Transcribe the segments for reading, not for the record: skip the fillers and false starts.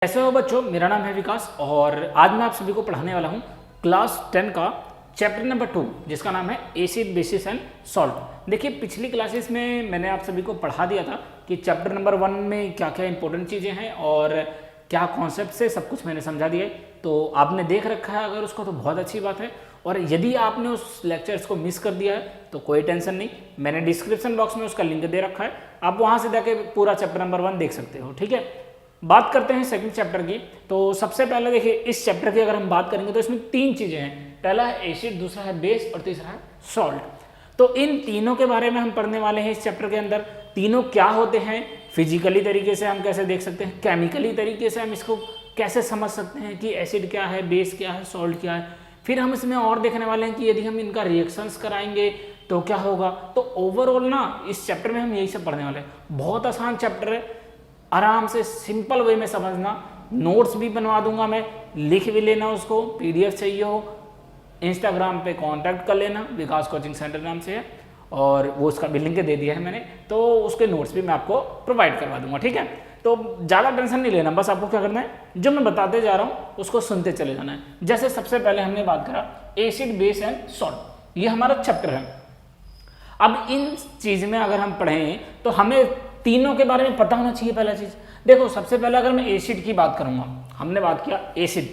कैसे हो बच्चों, मेरा नाम है विकास और आज मैं आप सभी को पढ़ाने वाला हूँ क्लास 10 का चैप्टर नंबर 2 जिसका नाम है एसिड बेसिस एंड सॉल्ट। देखिए पिछली क्लासेस में मैंने आप सभी को पढ़ा दिया था कि चैप्टर नंबर 1 में क्या क्या इंपॉर्टेंट चीज़ें हैं और क्या कॉन्सेप्ट से सब कुछ मैंने समझा दिया है। तो आपने देख रखा है अगर उसको तो बहुत अच्छी बात है, और यदि आपने उस लेक्चर्स को मिस कर दिया है तो कोई टेंशन नहीं, मैंने डिस्क्रिप्शन बॉक्स में उसका लिंक दे रखा है, आप वहाँ से जाके पूरा चैप्टर नंबर 1 देख सकते हो। ठीक है, बात करते हैं सेकंड चैप्टर की। तो सबसे पहले देखिए इस चैप्टर की अगर हम बात करेंगे तो इसमें तीन चीजें हैं, पहला है एसिड, दूसरा है बेस और तीसरा है सॉल्ट। तो इन तीनों के बारे में हम पढ़ने वाले हैं इस चैप्टर के अंदर। तीनों क्या होते हैं, फिजिकली तरीके से हम कैसे देख सकते हैं, केमिकली तरीके से हम इसको कैसे समझ सकते हैं कि एसिड क्या है, बेस क्या है, सॉल्ट क्या है। फिर हम इसमें और देखने वाले हैं कि यदि हम इनका रिएक्शंस कराएंगे तो क्या होगा। तो ओवरऑल ना इस चैप्टर में हम यही सब पढ़ने वाले हैं। बहुत आसान चैप्टर है, आराम से सिंपल वे में समझना। नोट्स भी बनवा दूंगा मैं, लिख भी लेना उसको, पीडीएफ चाहिए हो इंस्टाग्राम पे कांटेक्ट कर लेना, विकास कोचिंग सेंटर नाम से है और वो उसका भी लिंक दे दिया है मैंने, तो उसके नोट्स भी मैं आपको प्रोवाइड करवा दूंगा। ठीक है, तो ज़्यादा टेंशन नहीं लेना, बस आपको क्या करना है जो मैं बताते जा रहा हूँ उसको सुनते चले जाना है। जैसे सबसे पहले हमने बात करा एसिड बेस एंड सॉल्ट, ये हमारा चैप्टर है। अब इन चीज़ में अगर हम पढ़ें तो हमें तीनों के बारे में पता होना चाहिए। पहला चीज देखो, सबसे पहले अगर मैं एसिड की बात करूंगा, हमने बात किया एसिड।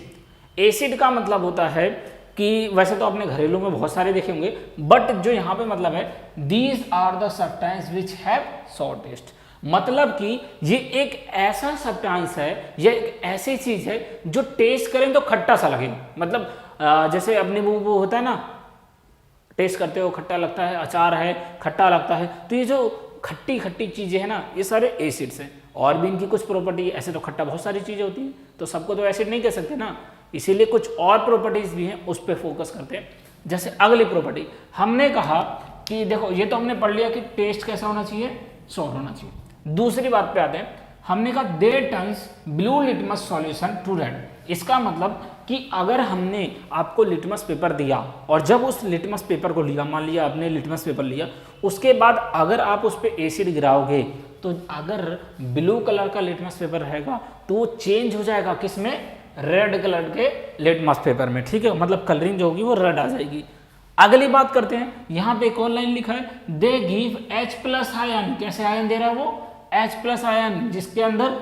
एसिड का मतलब होता है कि वैसे तो आपने घरेलू में बहुत सारे देखे होंगे, बट जो यहाँ पे मतलब है these are the substance which have sour taste, मतलब कि ये एक ऐसा सब्सटेंस है, ये एक ऐसी चीज है जो टेस्ट करें तो खट्टा सा लगे। मतलब जैसे अपने वो होता है ना, टेस्ट करते हो खट्टा लगता है, अचार है खट्टा लगता है, तो ये जो खट्टी खट्टी चीजें हैं ना, ये सारे एसिड्स हैं। और भी इनकी कुछ प्रॉपर्टी, ऐसे तो खट्टा बहुत सारी चीजें होती हैं तो सबको तो एसिड नहीं कह सकते ना, इसीलिए कुछ और प्रॉपर्टीज भी हैं उस पर फोकस करते हैं। जैसे अगली प्रॉपर्टी हमने कहा कि देखो, ये तो हमने पढ़ लिया कि टेस्ट कैसा होना चाहिए, सॉल्ट होना चाहिए। दूसरी बात पे आते हैं, हमने कहा they turns blue litmus solution to red. इसका मतलब कि अगर हमने आपको लिटमस पेपर दिया और जब उस लिटमस पेपर को लिया, मान लिया आपने लिटमस पेपर लिया, उसके बाद अगर आप उस पर एसिड गिराओगे तो अगर ब्लू कलर का लिटमस पेपर रहेगा तो वो चेंज हो जाएगा किसमें, रेड कलर के लिटमस पेपर में। ठीक है, मतलब कलरिंग जो होगी वो रेड आ जाएगी। अगली बात करते हैं, यहाँ पे एक और लाइन लिखा है दे गिव H+ आयन। कैसे आयन दे रहा है वो, H+ आयन, जिसके अंदर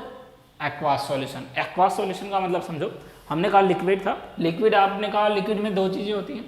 एक्वास सॉल्यूशन। एक्वास सॉल्यूशन का मतलब समझो, हमने कहा लिक्विड था, लिक्विड आपने कहा लिक्विड में दो चीजें होती हैं,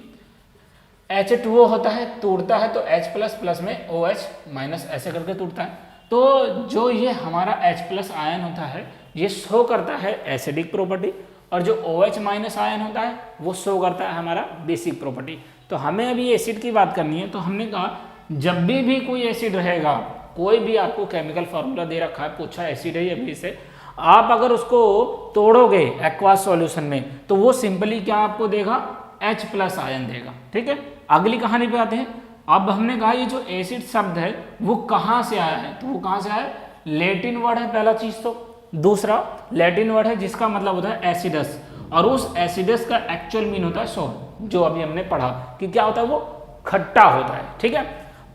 H2O होता है, टूटता है तो H+ प्लस में OH- ऐसे करके टूटता है। तो जो ये हमारा H+ आयन होता है ये शो करता है एसिडिक प्रॉपर्टी, और जो OH- आयन होता है वो शो करता है हमारा बेसिक प्रॉपर्टी। तो हमें अभी एसिड की बात करनी है, तो हमने कहा जब भी कोई एसिड रहेगा, कोई भी आपको केमिकल फॉर्मूला दे रखा है, पूछा एसिड है या बेस है, आप अगर उसको तोड़ोगे एक्वास सॉल्यूशन में तो वो सिंपली क्या आपको देगा, H+ आयन देगा। ठीक है, अगली कहानी पे आते हैं। अब हमने कहा ये जो एसिड शब्द है वो कहाँ से आया है, तो वो कहाँ से आया है, लैटिन वर्ड है पहला चीज तो, दूसरा लैटिन वर्ड है जिसका मतलब होता है एसिडस, और उस एसिडस का एक्चुअल मीन होता है सॉल्ट, जो अभी हमने पढ़ा कि क्या होता है वो खट्टा होता है। ठीक है,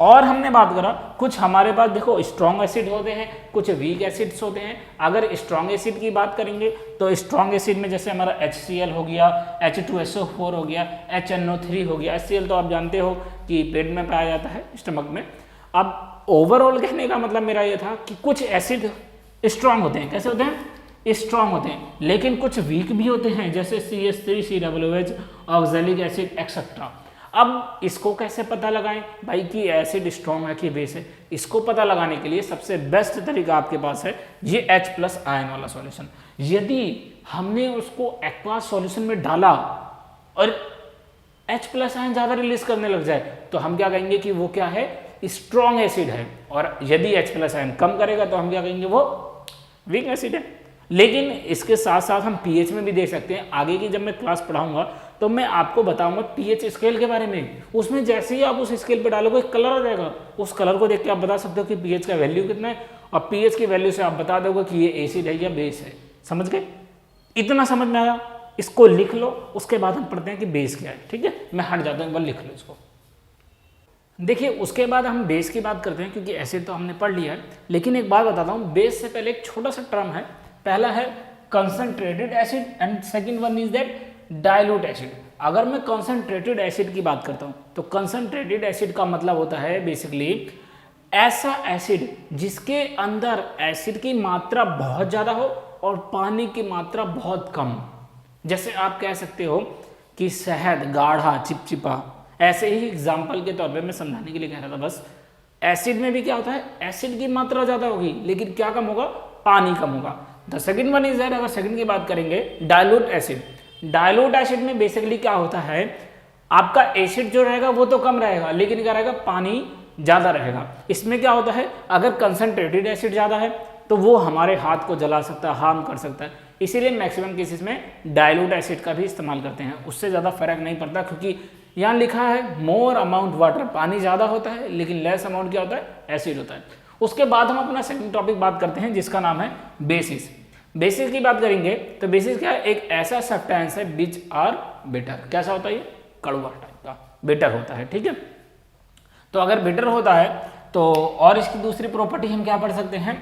और हमने बात करा कुछ हमारे पास देखो स्ट्रॉन्ग एसिड होते हैं, कुछ वीक एसिड्स होते हैं। अगर स्ट्रॉन्ग एसिड की बात करेंगे तो स्ट्रॉन्ग एसिड में जैसे हमारा HCl हो गया, H2SO4 हो गया, HNO3 हो गया। HCl तो आप जानते हो कि पेट में पाया जाता है, स्टमक में। अब ओवरऑल कहने का मतलब मेरा ये था कि कुछ एसिड स्ट्रॉन्ग होते हैं, कैसे होते हैं, स्ट्रॉन्ग होते हैं, लेकिन कुछ वीक भी होते हैं, जैसे CH3, COOH, oxalic acid etcetera. अब इसको कैसे पता लगाएं भाई कि एसिड स्ट्रॉन्ग है कि बेस है, इसको पता लगाने के लिए सबसे बेस्ट तरीका आपके पास है ये H+ आयन वाला सॉल्यूशन। यदि हमने उसको एक्वास सॉल्यूशन में डाला और H+ आयन ज्यादा रिलीज करने लग जाए तो हम क्या कहेंगे कि वो क्या है, स्ट्रॉन्ग एसिड है, और यदि H+ आयन कम करेगा तो हम क्या कहेंगे वो वीक एसिड है। लेकिन इसके साथ साथ हम पीएच में भी देख सकते हैं। आगे की जब मैं क्लास पढ़ाऊंगा तो मैं आपको बताऊंगा पीएच स्केल के बारे में, उसमें जैसे ही आप उस स्केल पे डालोगे एक कलर आ जाएगा, उस कलर को देख के आप बता सकते हो कि पीएच का वैल्यू कितना है, और पीएच की वैल्यू से आप बता दोगे कि ये एसिड है या बेस है। समझ गए, इतना समझ में आया, इसको लिख लो, उसके बाद हम पढ़ते हैं कि बेस क्या है। ठीक है, मैं हट जाता हूँ, एक बार लिख लो इसको। देखिए उसके बाद हम बेस की बात करते हैं, क्योंकि एसिड तो हमने पढ़ लिया है, लेकिन एक बात बताता हूँ, बेस से पहले एक छोटा सा टर्म है, पहला है concentrated acid and second one is that dilute acid. अगर मैं कंसंट्रेटेड एसिड की बात करता हूँ तो कंसंट्रेटेड एसिड का मतलब होता है बेसिकली ऐसा एसिड जिसके अंदर एसिड की मात्रा बहुत ज़्यादा हो और पानी की मात्रा बहुत कम। जैसे आप कह सकते हो कि शहद गाढ़ा चिपचिपा, ऐसे ही एग्जाम्पल के तौर पे मैं समझाने के लिए कह रहा था बस। एसिड में भी क्या होता है, एसिड की मात्रा ज़्यादा होगी लेकिन क्या कम होगा, पानी कम होगा। The second one is that, अगर सेकंड की बात करेंगे डाइल्यूट एसिड। डाइल्यूट एसिड में बेसिकली क्या होता है, आपका एसिड जो रहेगा वो तो कम रहेगा लेकिन क्या रहेगा, पानी ज़्यादा रहेगा। इसमें क्या होता है, अगर कंसंट्रेटेड एसिड ज़्यादा है तो वो हमारे हाथ को जला सकता है, हार्म कर सकता है, इसीलिए मैक्सिमम केसेस में डाइल्यूट एसिड का भी इस्तेमाल करते हैं। उससे ज़्यादा फर्क नहीं पड़ता क्योंकि यहाँ लिखा है मोर अमाउंट वाटर, पानी ज़्यादा होता है लेकिन लेस अमाउंट क्या होता है, एसिड होता है। उसके बाद हम अपना सेकंड टॉपिक बात करते हैं जिसका नाम है बेसिस। बेसिस की बात करेंगे तो बेसिस क्या है, एक ऐसा सब्सटेंस है विच आर बिटर। कैसा होता है, ये कड़वा टाइप का बिटर होता है, ठीक है। तो अगर बिटर होता है तो और इसकी दूसरी प्रॉपर्टी हम क्या पढ़ सकते हैं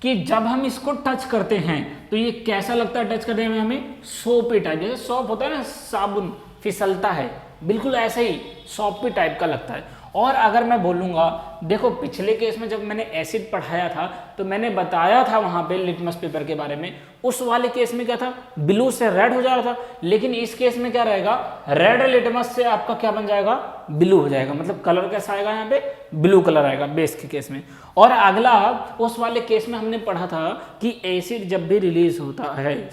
कि जब हम इसको टच करते हैं तो ये कैसा लगता है टच करने में, हमें सोपी टाइप, जैसे सोप होता है ना, साबुन फिसलता है, बिल्कुल ऐसे ही सोपी टाइप का लगता है। और अगर मैं बोलूँगा, देखो पिछले केस में जब मैंने एसिड पढ़ाया था तो मैंने बताया था वहाँ पे लिटमस पेपर के बारे में, उस वाले केस में क्या था, ब्लू से रेड हो जा रहा था, लेकिन इस केस में क्या रहेगा, रेड लिटमस से आपका क्या बन जाएगा, ब्लू हो जाएगा। मतलब कलर कैसा आएगा, यहाँ पे ब्लू कलर आएगा बेस के केस में। और अगला उस वाले केस में हमने पढ़ा था कि एसिड जब भी रिलीज होता है,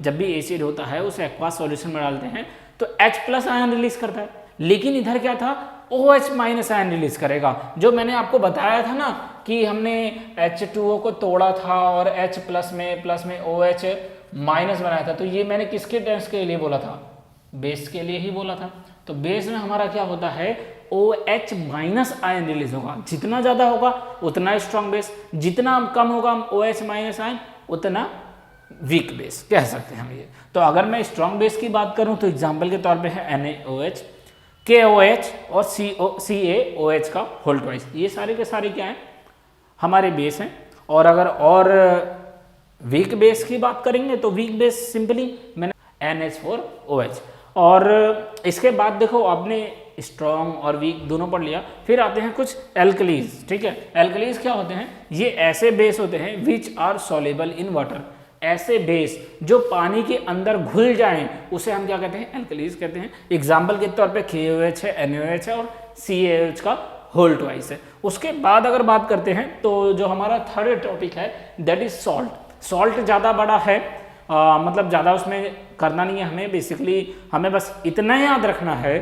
जब भी एसिड होता है उसे एक्वास सॉल्यूशन में डालते हैं तो H+ आयन रिलीज करता है, लेकिन इधर क्या था, OH- आयन रिलीज करेगा। जो मैंने आपको बताया था ना कि हमने H2O को तोड़ा था और H+ में प्लस में OH- बनाया था, तो ये मैंने किसके टेंस के लिए बोला था, बेस के लिए ही बोला था। तो बेस में हमारा क्या होता है, OH- आयन रिलीज होगा। जितना ज्यादा होगा उतना स्ट्रॉन्ग बेस, जितना कम होगा OH- आयन उतना वीक बेस कह सकते हैं हम ये। तो अगर मैं स्ट्रॉन्ग बेस की बात करूं तो एग्जांपल के तौर पे है NaOH, KOH और CaOH का होल ट्वाइस। ये सारे के सारे क्या हैं, हमारे बेस हैं। और अगर और वीक बेस की बात करेंगे तो वीक बेस सिंपली मैंने NH4OH। और इसके बाद देखो आपने स्ट्रॉन्ग और वीक दोनों पढ़ लिया, फिर आते हैं कुछ एल्कलीज, ठीक है। एल्कलीज क्या होते हैं, ये ऐसे बेस होते हैं which are soluble in water. ऐसे बेस जो पानी के अंदर घुल जाएं उसे हम क्या कहते हैं, एल्कलीज कहते हैं। एग्जाम्पल के तौर पे KOH है, NaOH है और CaOH का होल ट्वाइस है। उसके बाद अगर बात करते हैं तो जो हमारा थर्ड टॉपिक है दैट इज सॉल्ट। सॉल्ट ज़्यादा बड़ा है, मतलब ज़्यादा उसमें करना नहीं है हमें, बेसिकली हमें बस इतना याद रखना है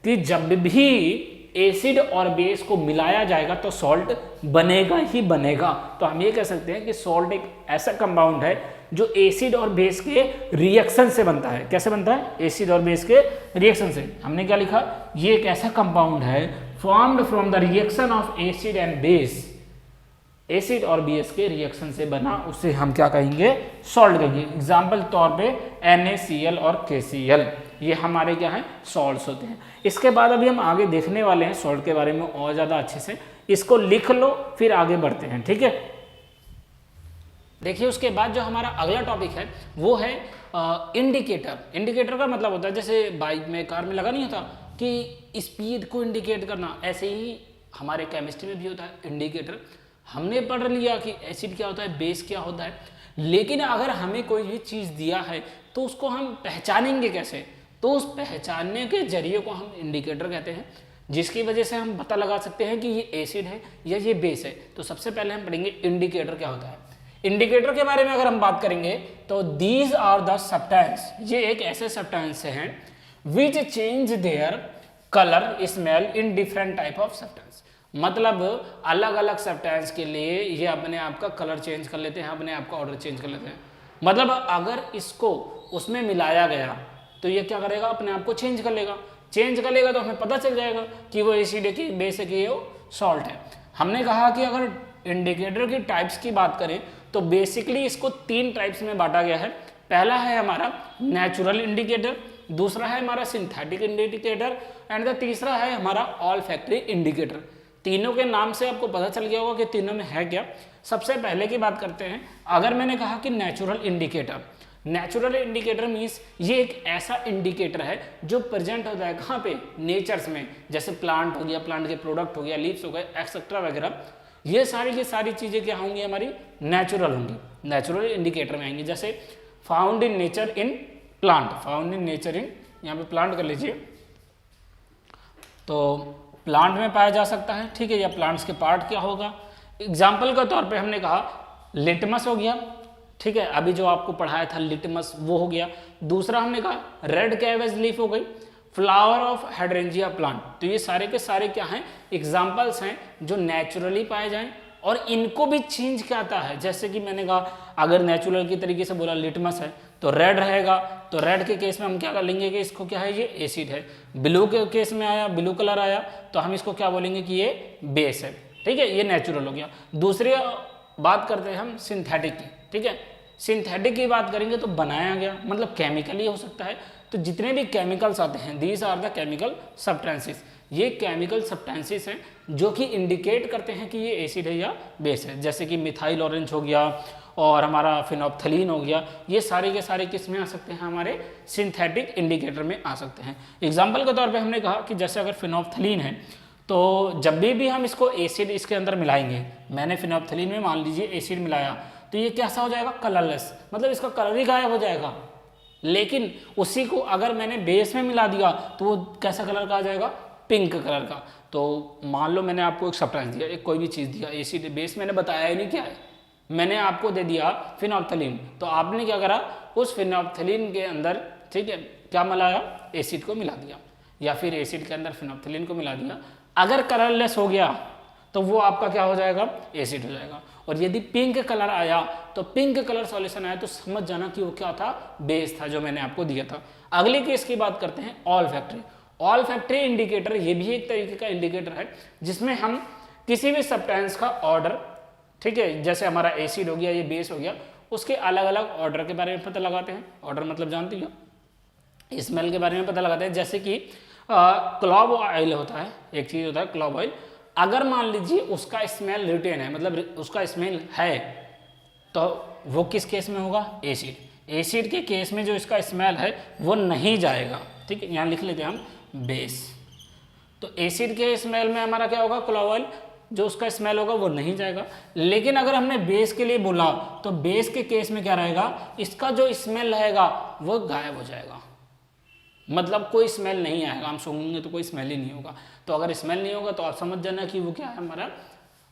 कि जब भी एसिड और बेस को मिलाया जाएगा तो सॉल्ट बनेगा ही बनेगा। तो हम ये कह सकते हैं कि सॉल्ट एक ऐसा कंपाउंड है जो एसिड और बेस के रिएक्शन से बनता है। कैसे बनता है, एसिड और बेस के रिएक्शन से। हमने क्या लिखा, ये एक ऐसा कंपाउंड है formed from the reaction of acid and base. Acid और बेस के रिएक्शन से बना, उसे हम क्या कहेंगे, सॉल्ट कहेंगे। एग्जाम्पल तौर पे NaCl और KCl, ये हमारे क्या है, सॉल्ट्स होते हैं। इसके बाद अभी हम आगे देखने वाले हैं सॉल्ट के बारे में और ज़्यादा अच्छे से, इसको लिख लो फिर आगे बढ़ते हैं, ठीक है। देखिए उसके बाद जो हमारा अगला टॉपिक है वो है इंडिकेटर। इंडिकेटर का मतलब होता है जैसे बाइक में, कार में लगा नहीं होता कि स्पीड को इंडिकेट करना, ऐसे ही हमारे केमिस्ट्री में भी होता है इंडिकेटर। हमने पढ़ लिया कि एसिड क्या होता है, बेस क्या होता है, लेकिन अगर हमें कोई भी चीज़ दिया है तो उसको हम पहचानेंगे कैसे, तो उस पहचानने के जरिए को हम इंडिकेटर कहते हैं, जिसकी वजह से हम पता लगा सकते हैं कि ये एसिड है या ये बेस है। तो सबसे पहले हम पढ़ेंगे इंडिकेटर क्या होता है। इंडिकेटर के बारे में अगर हम बात करेंगे तो दीज आर द सब्सटेंस, ये एक ऐसे सब्सटेंस हैं which change their colour smell in different type of substance. मतलब अलग अलग सब्सटेंस के लिए ये अपने आप का कलर चेंज कर लेते हैं, अपने आप का ऑर्डर चेंज कर लेते हैं। मतलब अगर इसको उसमें मिलाया गया तो ये क्या करेगा, अपने आप को चेंज कर लेगा। चेंज कर लेगा तो हमें पता चल जाएगा कि वो एसिड है कि बेस है कि वो सॉल्ट है। हमने कहा कि अगर इंडिकेटर की टाइप्स की बात करें तो बेसिकली इसको 3 टाइप्स में बांटा गया है। पहला है हमारा नेचुरल इंडिकेटर, दूसरा है हमारा सिंथेटिक इंडिकेटर एंड द तीसरा है हमारा ऑल्फैक्टरी इंडिकेटर। तीनों के नाम से आपको पता चल गया होगा कि तीनों में है क्या। सबसे पहले की बात करते हैं, अगर मैंने कहा कि natural indicator, natural indicator means ये एक ऐसा इंडिकेटर है जो प्रेजेंट होता है कहाँ पे, नेचर्स में, जैसे प्लांट हो गया, प्लांट के प्रोडक्ट हो गया, लीव्स हो गए, एक्सेट्रा वगैरह, ये सारी की सारी चीजें क्या होंगी, हमारी नेचुरल होंगी, नेचुरल इंडिकेटर में आएंगी। जैसे found in nature in plant, found in nature in, यहाँ पे प्लांट कर लीजिए, तो प्लांट में पाया जा सकता है, ठीक है, या प्लांट्स के पार्ट क्या होगा। एग्जाम्पल के तौर पे हमने कहा लिटमस हो गया, ठीक है, अभी जो आपको पढ़ाया था लिटमस वो हो गया। दूसरा हमने कहा रेड कैबेज लीफ हो गई, फ्लावर ऑफ हाइड्रेंजिया प्लांट। तो ये सारे के सारे क्या हैं, एग्जाम्पल्स हैं जो नेचुरली पाए जाएं और इनको भी चेंज क्या आता है। जैसे कि मैंने कहा अगर नेचुरल की तरीके से बोला लिटमस है तो रेड रहेगा, तो रेड के केस में हम क्या कर लेंगे कि इसको क्या है, ये एसिड है। ब्लू के केस में आया, ब्लू कलर आया तो हम इसको क्या बोलेंगे कि ये बेस है, ठीक है, ये नेचुरल हो गया। दूसरी बात करते हैं हम सिंथेटिक की, ठीक है, सिंथेटिक की बात करेंगे तो बनाया गया, मतलब केमिकली हो सकता है। तो जितने भी केमिकल्स आते हैं these are the chemical substances, ये केमिकल सब्सटेंसेस हैं जो कि इंडिकेट करते हैं कि ये एसिड है या बेस है। जैसे कि मिथाइल ऑरेंज हो गया और हमारा फिनोप्थलीन हो गया, ये सारे के सारे किस में आ सकते हैं, हमारे सिंथेटिक इंडिकेटर में आ सकते हैं। एग्जाम्पल के तौर पे हमने कहा कि जैसे अगर फिनोप्थलीन है तो जब भी हम इसको एसिड इसके अंदर मिलाएंगे, मैंने फिनोप्थलीन में मान लीजिए एसिड मिलाया तो ये कैसा हो जाएगा, कलरलेस, मतलब इसका कलर ही गायब हो जाएगा। लेकिन उसी को अगर मैंने बेस में मिला दिया तो वो कैसा कलर का आ जाएगा, पिंक कलर का। तो मान लो मैंने आपको एक सब्सटेंस दिया, एक कोई भी चीज़ दिया, एसिड बेस मैंने बताया ही नहीं क्या है, मैंने आपको दे दिया फिनोप्थलीन, तो आपने क्या करा, उस फिनोप्थलीन के अंदर, ठीक है, क्या मिलाया, एसिड को मिला दिया, या फिर एसिड के अंदर फिनोप्थलीन को मिला दिया। अगर कलरलेस हो गया तो वो आपका क्या हो जाएगा, एसिड हो जाएगा। और यदि पिंक कलर आया तो पिंक कलर सॉल्यूशन आया तो समझ जाना कि वो क्या था, बेस था, जो मैंने आपको दिया था। अगले केस की बात करते हैं all factory. All factory indicator ये भी एक तरीके का इंडिकेटर है जिसमें हम किसी भी सब्सटेंस का ऑर्डर, ठीक है, जैसे हमारा एसिड हो गया, ये बेस हो गया, उसके अलग अलग ऑर्डर के बारे में पता लगाते हैं। ऑर्डर मतलब जानती हो, स्मेल के बारे में पता लगाते हैं। जैसे कि क्लॉव ऑयल होता है, एक चीज होता है क्लॉव ऑयल, अगर मान लीजिए उसका स्मेल रिटेन है, मतलब उसका स्मेल है, तो वो किस केस में होगा, एसिड। एसिड के केस में जो इसका स्मेल है वो नहीं जाएगा, ठीक है, यहाँ लिख लेते हैं हम बेस। तो एसिड के स्मेल में हमारा क्या होगा, क्लॉव ऑयल, जो उसका स्मेल होगा वो नहीं जाएगा। लेकिन अगर हमने बेस के लिए बोला तो बेस के केस में क्या रहेगा, इसका जो स्मेल रहेगा वो गायब हो जाएगा, मतलब कोई स्मेल नहीं आएगा, हम सूंघेंगे तो कोई स्मेल ही नहीं होगा। तो अगर स्मेल नहीं होगा तो आप समझ जाना कि वो क्या है, हमारा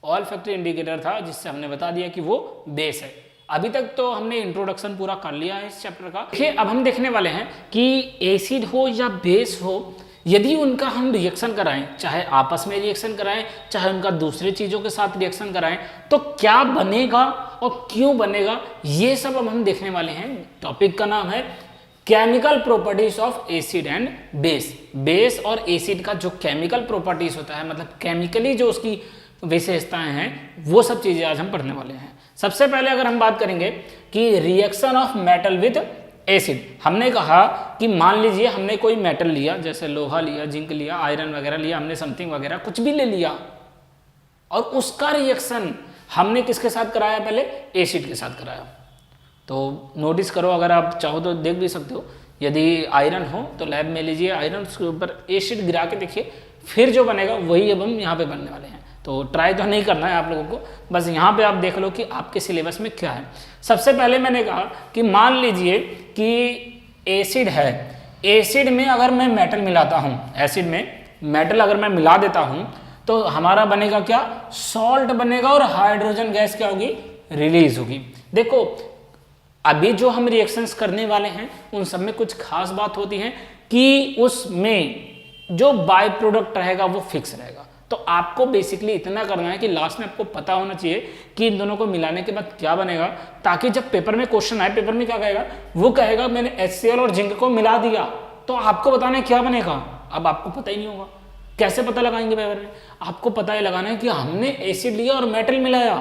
ऑल फैक्ट्री इंडिकेटर था, जिससे हमने बता दिया कि वो बेस है। अभी तक तो हमने इंट्रोडक्शन पूरा कर लिया है इस चैप्टर का। देखिए अब हम देखने वाले हैं कि एसिड हो या बेस हो, यदि उनका हम रिएक्शन कराएं, चाहे आपस में रिएक्शन कराएं, चाहे उनका दूसरे चीज़ों के साथ रिएक्शन कराएं, तो क्या बनेगा और क्यों बनेगा, ये सब अब हम देखने वाले हैं। टॉपिक का नाम है chemical properties of acid and base. Base और एसिड का जो केमिकल प्रॉपर्टीज होता है, मतलब केमिकली जो उसकी विशेषताएं हैं, वो सब चीज़ें आज हम पढ़ने वाले हैं। सबसे पहले अगर हम बात करेंगे कि reaction of metal with acid, हमने कहा कि मान लीजिए हमने कोई मेटल लिया, जैसे लोहा लिया, जिंक लिया, आयरन वगैरह लिया, हमने समथिंग वगैरह कुछ भी ले लिया, और उसका रिएक्शन हमने किसके साथ कराया, पहले एसिड के साथ कराया। तो नोटिस करो, अगर आप चाहो तो देख भी सकते हो, यदि आयरन हो तो लैब में लीजिए आयरन, उसके ऊपर एसिड गिरा के देखिए, फिर जो बनेगा वही अब हम यहाँ पे बनने वाले हैं। तो ट्राई तो नहीं करना है आप लोगों को, बस यहाँ पे आप देख लो कि आपके सिलेबस में क्या है। सबसे पहले मैंने कहा कि मान लीजिए कि एसिड है, एसिड में अगर मैं मेटल मिलाता हूँ, एसिड में मेटल अगर मैं मिला देता हूँ तो हमारा बनेगा क्या, सॉल्ट बनेगा, और हाइड्रोजन गैस क्या होगी, रिलीज होगी। देखो अभी जो हम रिएक्शंस करने वाले हैं उन सब में कुछ खास बात होती है कि उसमें जो बाय प्रोडक्ट रहेगा वो फिक्स रहेगा। तो आपको बेसिकली इतना करना है कि लास्ट में आपको पता होना चाहिए कि इन दोनों को मिलाने के बाद क्या बनेगा, ताकि जब पेपर में क्वेश्चन आए, पेपर में क्या कहेगा, वो कहेगा मैंने HCl और जिंक को मिला दिया, तो आपको बताना है क्या बनेगा। अब आपको पता ही नहीं होगा, कैसे पता लगाएंगे पेपर में, आपको पता ही लगाना है कि हमने एसिड लिया और मेटल मिलाया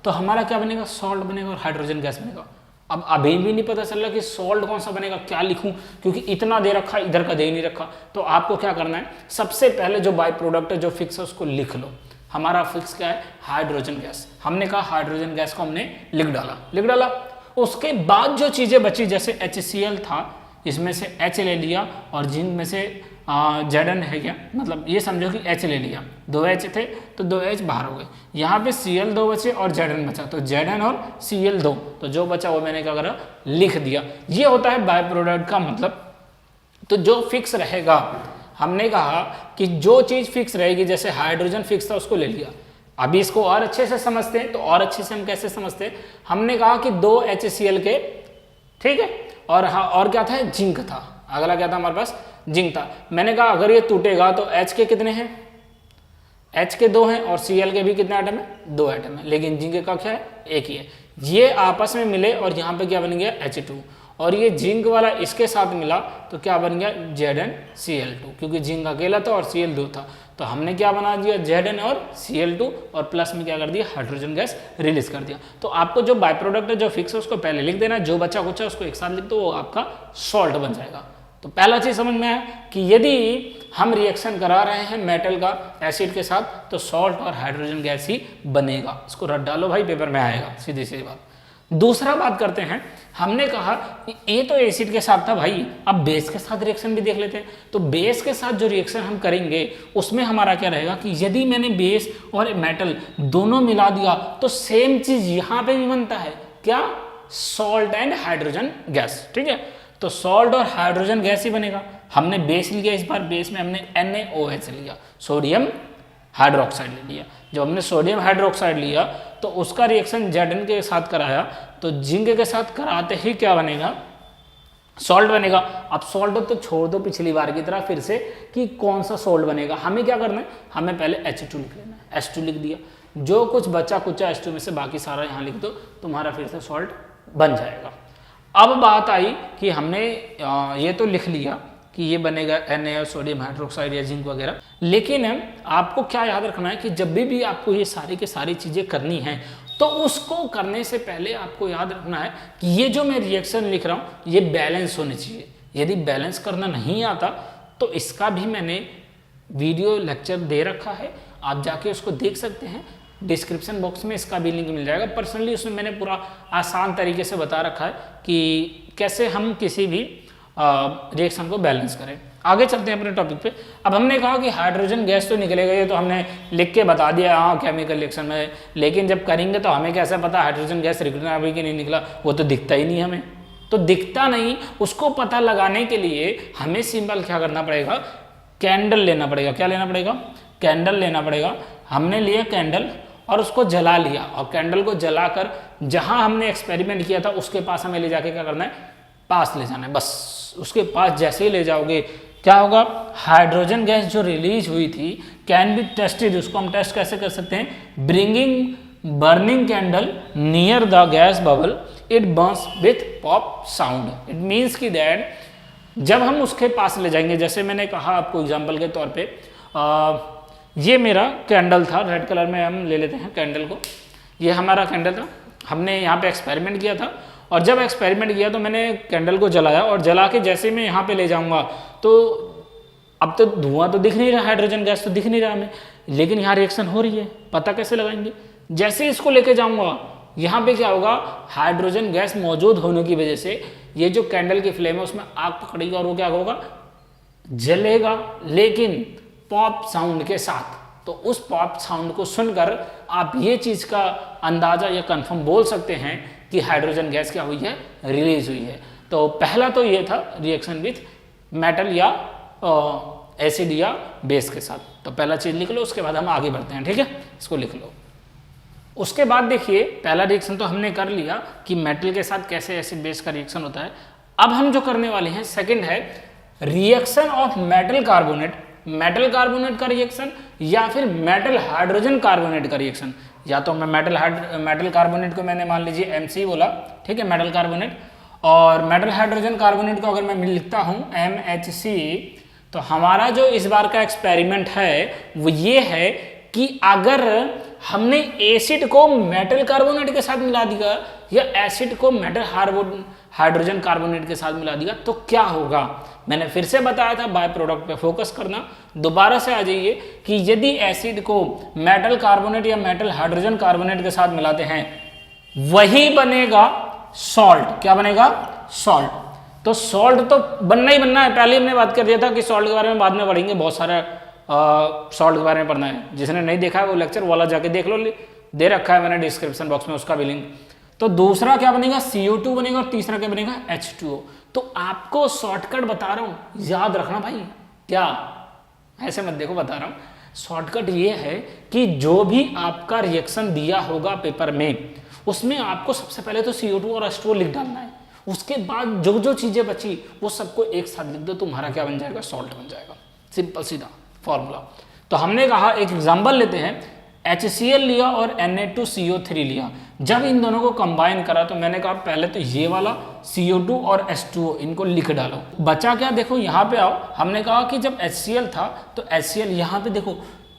तो हमारा क्या बनेगा, सॉल्ट बनेगा और हाइड्रोजन गैस बनेगा। अब अभी भी नहीं पता चल रहा कि सॉल्ट कौन सा बनेगा, क्या लिखूं, क्योंकि इतना दे रखा, इधर का दे ही नहीं रखा। तो आपको क्या करना है, सबसे पहले जो बाय प्रोडक्ट है, जो फिक्स है, उसको लिख लो। हमारा फिक्स क्या है, हाइड्रोजन गैस। हमने कहा हाइड्रोजन गैस को हमने लिख डाला, उसके बाद जो चीजें बची जैसे HCl था, इसमें से H ले लिया और जिंक में से Zn है क्या, मतलब ये समझो कि H ले लिया, 2 H थे तो 2 H बाहर हो गए, यहाँ पे Cl 2 बचे और Zn बचा, तो Zn और Cl 2, तो जो बचा वो मैंने क्या करा, लिख दिया। ये होता है बाय प्रोडक्ट का मतलब। तो जो फिक्स रहेगा, हमने कहा कि जो चीज फिक्स रहेगी, जैसे हाइड्रोजन फिक्स था उसको ले लिया। अभी इसको और अच्छे से समझते हैं, तो और अच्छे से हम कैसे समझते हैं, हमने कहा कि 2 HCl के, ठीक है, और हाँ और क्या था, जिंक था, अगला क्या था हमारे पास, जिंक था। मैंने कहा अगर ये टूटेगा तो H के कितने हैं, H के 2 हैं और Cl के भी कितने आइटम है, 2 आइटम है, लेकिन जिंक का क्या है, एक ही है। ये आपस में मिले और यहाँ पे क्या बन गया, H2, और ये जिंक वाला इसके साथ मिला तो क्या बन गया, ZnCl2, क्योंकि जिंक अकेला था और Cl 2 था, तो हमने क्या बना दिया, Zn और Cl2, और प्लस में क्या कर दिया, हाइड्रोजन गैस रिलीज कर दिया। तो आपको जो बाय प्रोडक्ट है, जो फिक्स है, उसको पहले लिख देना, जो बचा कुचा उसको एक साथ लिख दो, वो आपका सॉल्ट बन जाएगा। तो पहला चीज समझ में आया कि यदि हम रिएक्शन करा रहे हैं मेटल का एसिड के साथ, तो सॉल्ट और हाइड्रोजन गैस ही बनेगा। इसको रट डालो भाई, पेपर में आएगा, सीधी सी बात। दूसरा बात करते हैं, हमने कहा कि ये तो एसिड के साथ था भाई, अब बेस के साथ रिएक्शन भी देख लेते हैं। तो बेस के साथ जो रिएक्शन हम करेंगे उसमें हमारा क्या रहेगा कि यदि मैंने बेस और मेटल दोनों मिला दिया तो सेम चीज यहां पे भी बनता है, क्या, सॉल्ट एंड हाइड्रोजन गैस, ठीक है। तो सॉल्ट और हाइड्रोजन गैस ही बनेगा। हमने बेस लिया, इस बार बेस में हमने NaOH लिया, सोडियम हाइड्रोक्साइड ले लिया। जब हमने सोडियम हाइड्रोक्साइड लिया तो उसका रिएक्शन Zn के साथ कराया, तो जिंक के साथ कराते ही क्या बनेगा, सॉल्ट बनेगा। अब सॉल्ट तो छोड़ दो पिछली बार की तरह फिर से कि कौन सा सॉल्ट बनेगा, हमें क्या करना है, हमें पहले H2 लिख लेना है। H2 लिख दिया, जो कुछ बचा कुचा H2 में से बाकी सारा यहाँ लिख दो, तुम्हारा फिर से सॉल्ट बन जाएगा। अब बात आई कि हमने ये तो लिख लिया कि ये बनेगा Na, सोडियम हाइड्रोक्साइड या जिंक वगैरह, लेकिन आपको क्या याद रखना है कि जब भी आपको ये सारी की सारी चीजें करनी है तो उसको करने से पहले आपको याद रखना है कि ये जो मैं रिएक्शन लिख रहा हूँ ये बैलेंस होनी चाहिए। यदि बैलेंस करना नहीं आता तो इसका भी मैंने वीडियो लेक्चर दे रखा है, आप जाके उसको देख सकते हैं, डिस्क्रिप्शन बॉक्स में इसका भी लिंक मिल जाएगा। पर्सनली उसमें मैंने पूरा आसान तरीके से बता रखा है कि कैसे हम किसी भी रिएक्शन को बैलेंस करें। आगे चलते हैं अपने टॉपिक पे। अब हमने कहा कि हाइड्रोजन गैस तो निकलेगा, ये तो हमने लिख के बता दिया हाँ केमिकल रिएक्शन में, लेकिन जब करेंगे तो हमें कैसे पता हाइड्रोजन गैस निकला भी कि नहीं निकला, वो तो दिखता ही नहीं हमें। तो दिखता नहीं, उसको पता लगाने के लिए हमें सिंपल क्या करना पड़ेगा, कैंडल लेना पड़ेगा। क्या लेना पड़ेगा, कैंडल लेना पड़ेगा। हमने लिया कैंडल और उसको जला लिया, और कैंडल को जलाकर जहां हमने एक्सपेरिमेंट किया था उसके पास हमें ले जाके क्या करना है, पास ले जाना है। बस उसके पास जैसे ही ले जाओगे क्या होगा, हाइड्रोजन गैस जो रिलीज हुई थी कैन बी टेस्टेड। उसको हम टेस्ट कैसे कर सकते हैं, bringing burning candle near the gas bubble, it Burns with pop sound. It means की दैट जब हम उसके पास ले जाएंगे, जैसे मैंने कहा आपको एग्जाम्पल के तौर पे, ये मेरा कैंडल था, रेड कलर में हम ले लेते हैं कैंडल को, ये हमारा कैंडल था, हमने यहाँ पे एक्सपेरिमेंट किया था, और जब एक्सपेरिमेंट किया तो मैंने कैंडल को जलाया, और जला के जैसे मैं यहाँ पे ले जाऊंगा तो अब तो धुआं तो दिख नहीं रहा, हाइड्रोजन गैस तो दिख नहीं रहा हमें, लेकिन यहाँ रिएक्शन हो रही है, पता कैसे लगाएंगे, जैसे ही इसको लेके जाऊंगा यहाँ पे क्या होगा, हाइड्रोजन गैस मौजूद होने की वजह से ये जो कैंडल की फ्लेम है उसमें आग पकड़ेगी और वो क्या होगा, जलेगा, लेकिन पॉप साउंड के साथ। तो उस पॉप साउंड को सुनकर आप ये चीज का अंदाजा या कंफर्म बोल सकते हैं कि हाइड्रोजन गैस क्या हुई है, रिलीज हुई है। तो पहला तो ये था रिएक्शन विथ मेटल या एसिड या बेस के साथ, तो पहला चीज लिख लो, उसके बाद हम आगे बढ़ते हैं, ठीक है, इसको लिख लो। उसके बाद देखिए पहला रिएक्शन तो हमने कर लिया कि मेटल के साथ कैसे एसिड बेस का रिएक्शन होता है। अब हम जो करने वाले हैं सेकंड है रिएक्शन ऑफ मेटल कार्बोनेट का रिएक्शन या फिर मेटल हाइड्रोजन कार्बोनेट का रिएक्शन। या तो मैं मेटल कार्बोनेट को मैंने मान लीजिए MC बोला, ठीक है, मेटल कार्बोनेट, और मेटल हाइड्रोजन कार्बोनेट को अगर मैं लिखता हूं MHC, तो हमारा जो इस बार का एक्सपेरिमेंट है वो ये है कि अगर हमने एसिड को मेटल कार्बोनेट के साथ मिला दिया या एसिड को मेटल हाइड्रोजन कार्बोनेट के साथ मिला दिया तो क्या होगा। मैंने फिर से बताया था बाय प्रोडक्ट पे फोकस करना, दोबारा से आ जाइए कि यदि एसिड को मेटल कार्बोनेट या मेटल हाइड्रोजन कार्बोनेट के साथ मिलाते हैं वही बनेगा सॉल्ट। क्या बनेगा? सॉल्ट। तो सॉल्ट तो बनना ही बनना है, पहले हमने बात कर दिया था कि सॉल्ट के बारे में बाद में पढ़ेंगे, बहुत सारा सॉल्ट के बारे में पढ़ना है। जिसने नहीं देखा है वो लेक्चर वाला जाके देख लो, दे रखा है मैंने डिस्क्रिप्शन बॉक्स में उसका भी लिंक। तो दूसरा क्या बनेगा? CO2 बनेगा, और तीसरा क्या बनेगा? H2O। तो आपको शॉर्टकट बता रहा हूं, याद रखना भाई। क्या ऐसे मत देखो, बता रहा हूं शॉर्टकट ये है कि जो भी आपका रिएक्शन दिया होगा पेपर में, उसमें आपको सबसे पहले तो CO2 और H2O लिख डालना है। उसके बाद जो जो चीजें बची वो सबको एक साथ लिख दो, तुम्हारा क्या बन जाएगा? सॉल्ट बन जाएगा। सिंपल सीधा फॉर्मूला। तो हमने कहा एक एग्जांपल लेते हैं, HCl लिया और Na2CO3 लिया। जब इन दोनों को कंबाइन करा तो मैंने कहा पहले तो ये वाला CO2 और H2O इनको लिख डालो। बचा क्या? देखो यहाँ पे आओ, हमने कहा कि जब HCl था तो HCl यहाँ पे देखो,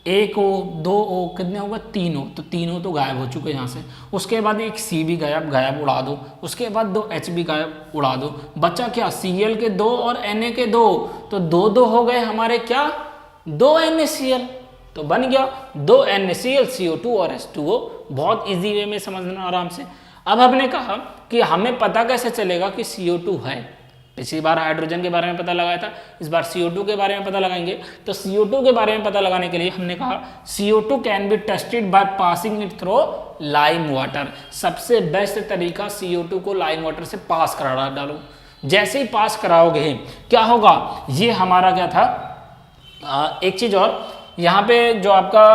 1 O 2 O कितने होगा? 3 O। तो 3 O तो गायब हो चुके यहाँ से। उसके बाद एक C भी गायब उड़ा दो। उसके बाद 2 H भी गायब उड़ा दो। बचा क्या? Cl के 2 और Na के 2। तो 2 हो गए हमारे क्या? 2 NaCl। तो बन गया 2 NaCl, CO2 और H2O। बहुत इजी वे में समझना आराम से। अब हमने कहा कि हमें पता कैसे चलेगा कि CO2 है। पिछली बार हाइड्रोजन के बारे में पता लगाया था, इस बार CO2 के बारे में पता लगाएंगे। तो CO2 के बारे में पता लगाने के लिए हमने कहा CO2 can be tested by passing it through lime water. सबसे बेस्ट तरीका CO2 को लाइम वाटर से पास करा डालो। जैसे ही पास कराओगे क्या होगा? ये हमारा क्या था, एक चीज और, यहाँ पे जो आपका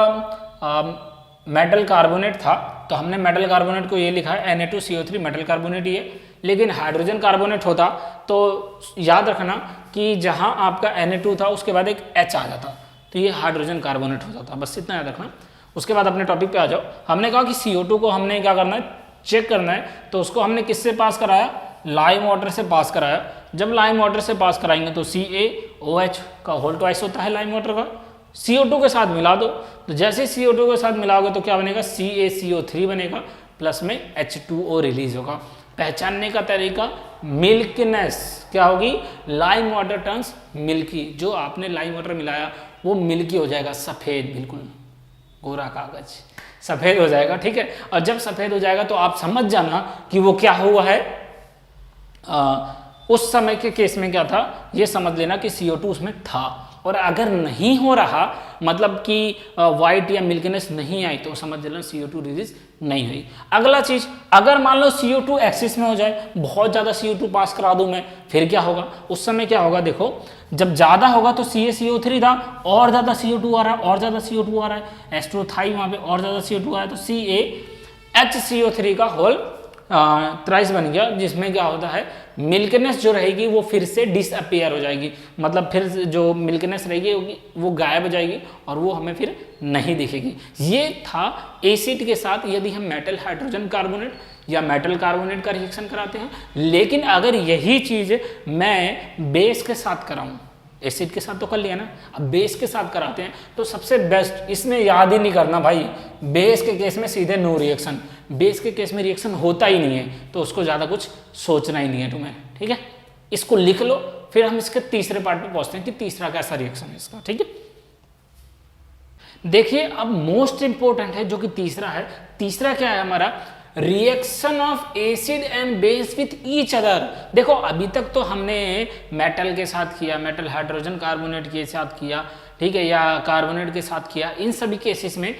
मेटल कार्बोनेट था, तो हमने मेटल कार्बोनेट को ये लिखा है Na2CO3 मेटल कार्बोनेट ही है। लेकिन हाइड्रोजन कार्बोनेट होता तो याद रखना कि जहाँ आपका Na2 था उसके बाद एक H आ जाता, तो ये हाइड्रोजन कार्बोनेट हो जाता। बस इतना याद रखना। उसके बाद अपने टॉपिक पे आ जाओ। हमने कहा कि CO2 को हमने क्या करना है? चेक करना है। तो उसको हमने किससे पास कराया? लाइम वाटर से पास कराया। जब लाइम वाटर से पास कराएंगे तो CaOH का होल ट्वाइस होता है लाइम वाटर का, CO2 के साथ मिला दो। तो जैसे CO2 के साथ मिलाओगे तो क्या बनेगा? CaCO3 बनेगा, प्लस में H2O रिलीज होगा। पहचानने का तरीका मिल्कीनेस क्या होगी? Lime water turns milky. जो आपने लाइम वाटर मिलाया वो मिल्की हो जाएगा, सफेद, बिल्कुल गोरा कागज सफेद हो जाएगा। ठीक है, और जब सफेद हो जाएगा तो आप समझ जाना कि वो क्या हुआ है। उस समय के केस में क्या था ये समझ लेना कि CO2 उसमें था। और अगर नहीं हो रहा, मतलब कि वाइट या मिल्कीनेस नहीं आई, तो समझ लेना CO2 रिलीज नहीं हुई। अगला चीज, अगर मान लो CO2 एक्सिस में हो जाए, बहुत ज्यादा CO2 पास करा दूं मैं, फिर क्या होगा? उस समय क्या होगा? देखो, जब ज्यादा होगा तो CaCO3 था, और ज्यादा CO2 आ रहा है, और ज्यादा CO2 आ रहा है, H2O था ही वहां पे, और ज्यादा CO2 आया तो CaHCO3 का होल ट्राइस बन गया, जिसमें क्या होता है? मिल्कीनेस जो रहेगी वो फिर से डिसअपियर हो जाएगी। मतलब फिर जो मिल्कीनेस रहेगी वो गायब हो जाएगी और वो हमें फिर नहीं दिखेगी। ये था एसिड के साथ यदि हम मेटल हाइड्रोजन कार्बोनेट या मेटल कार्बोनेट का रिएक्शन कराते हैं। लेकिन अगर यही चीज मैं बेस के साथ कराऊं, एसिड के साथ तो कर लिया ना, अब बेस के साथ कराते हैं तो सबसे बेस्ट, इसमें याद ही नहीं करना भाई, बेस के केस में सीधे नो रिएक्शन। बेस के केस में रिएक्शन होता ही नहीं है, तो उसको ज्यादा कुछ सोचना ही नहीं है तुम्हें। ठीक है, इसको लिख लो, फिर हम इसके तीसरे पार्ट पे पहुंचते हैं कि तीसरा कैसा रिएक्शन है इसका। ठीक है, देखिए अब मोस्ट इंपॉर्टेंट है जो कि तीसरा है। तीसरा क्या है हमारा? Reaction of acid and base with each other. देखो अभी तक तो हमने मेटल के साथ किया, मेटल हाइड्रोजन कार्बोनेट के साथ किया, ठीक है, या कार्बोनेट के साथ किया। इन सभी केसेस में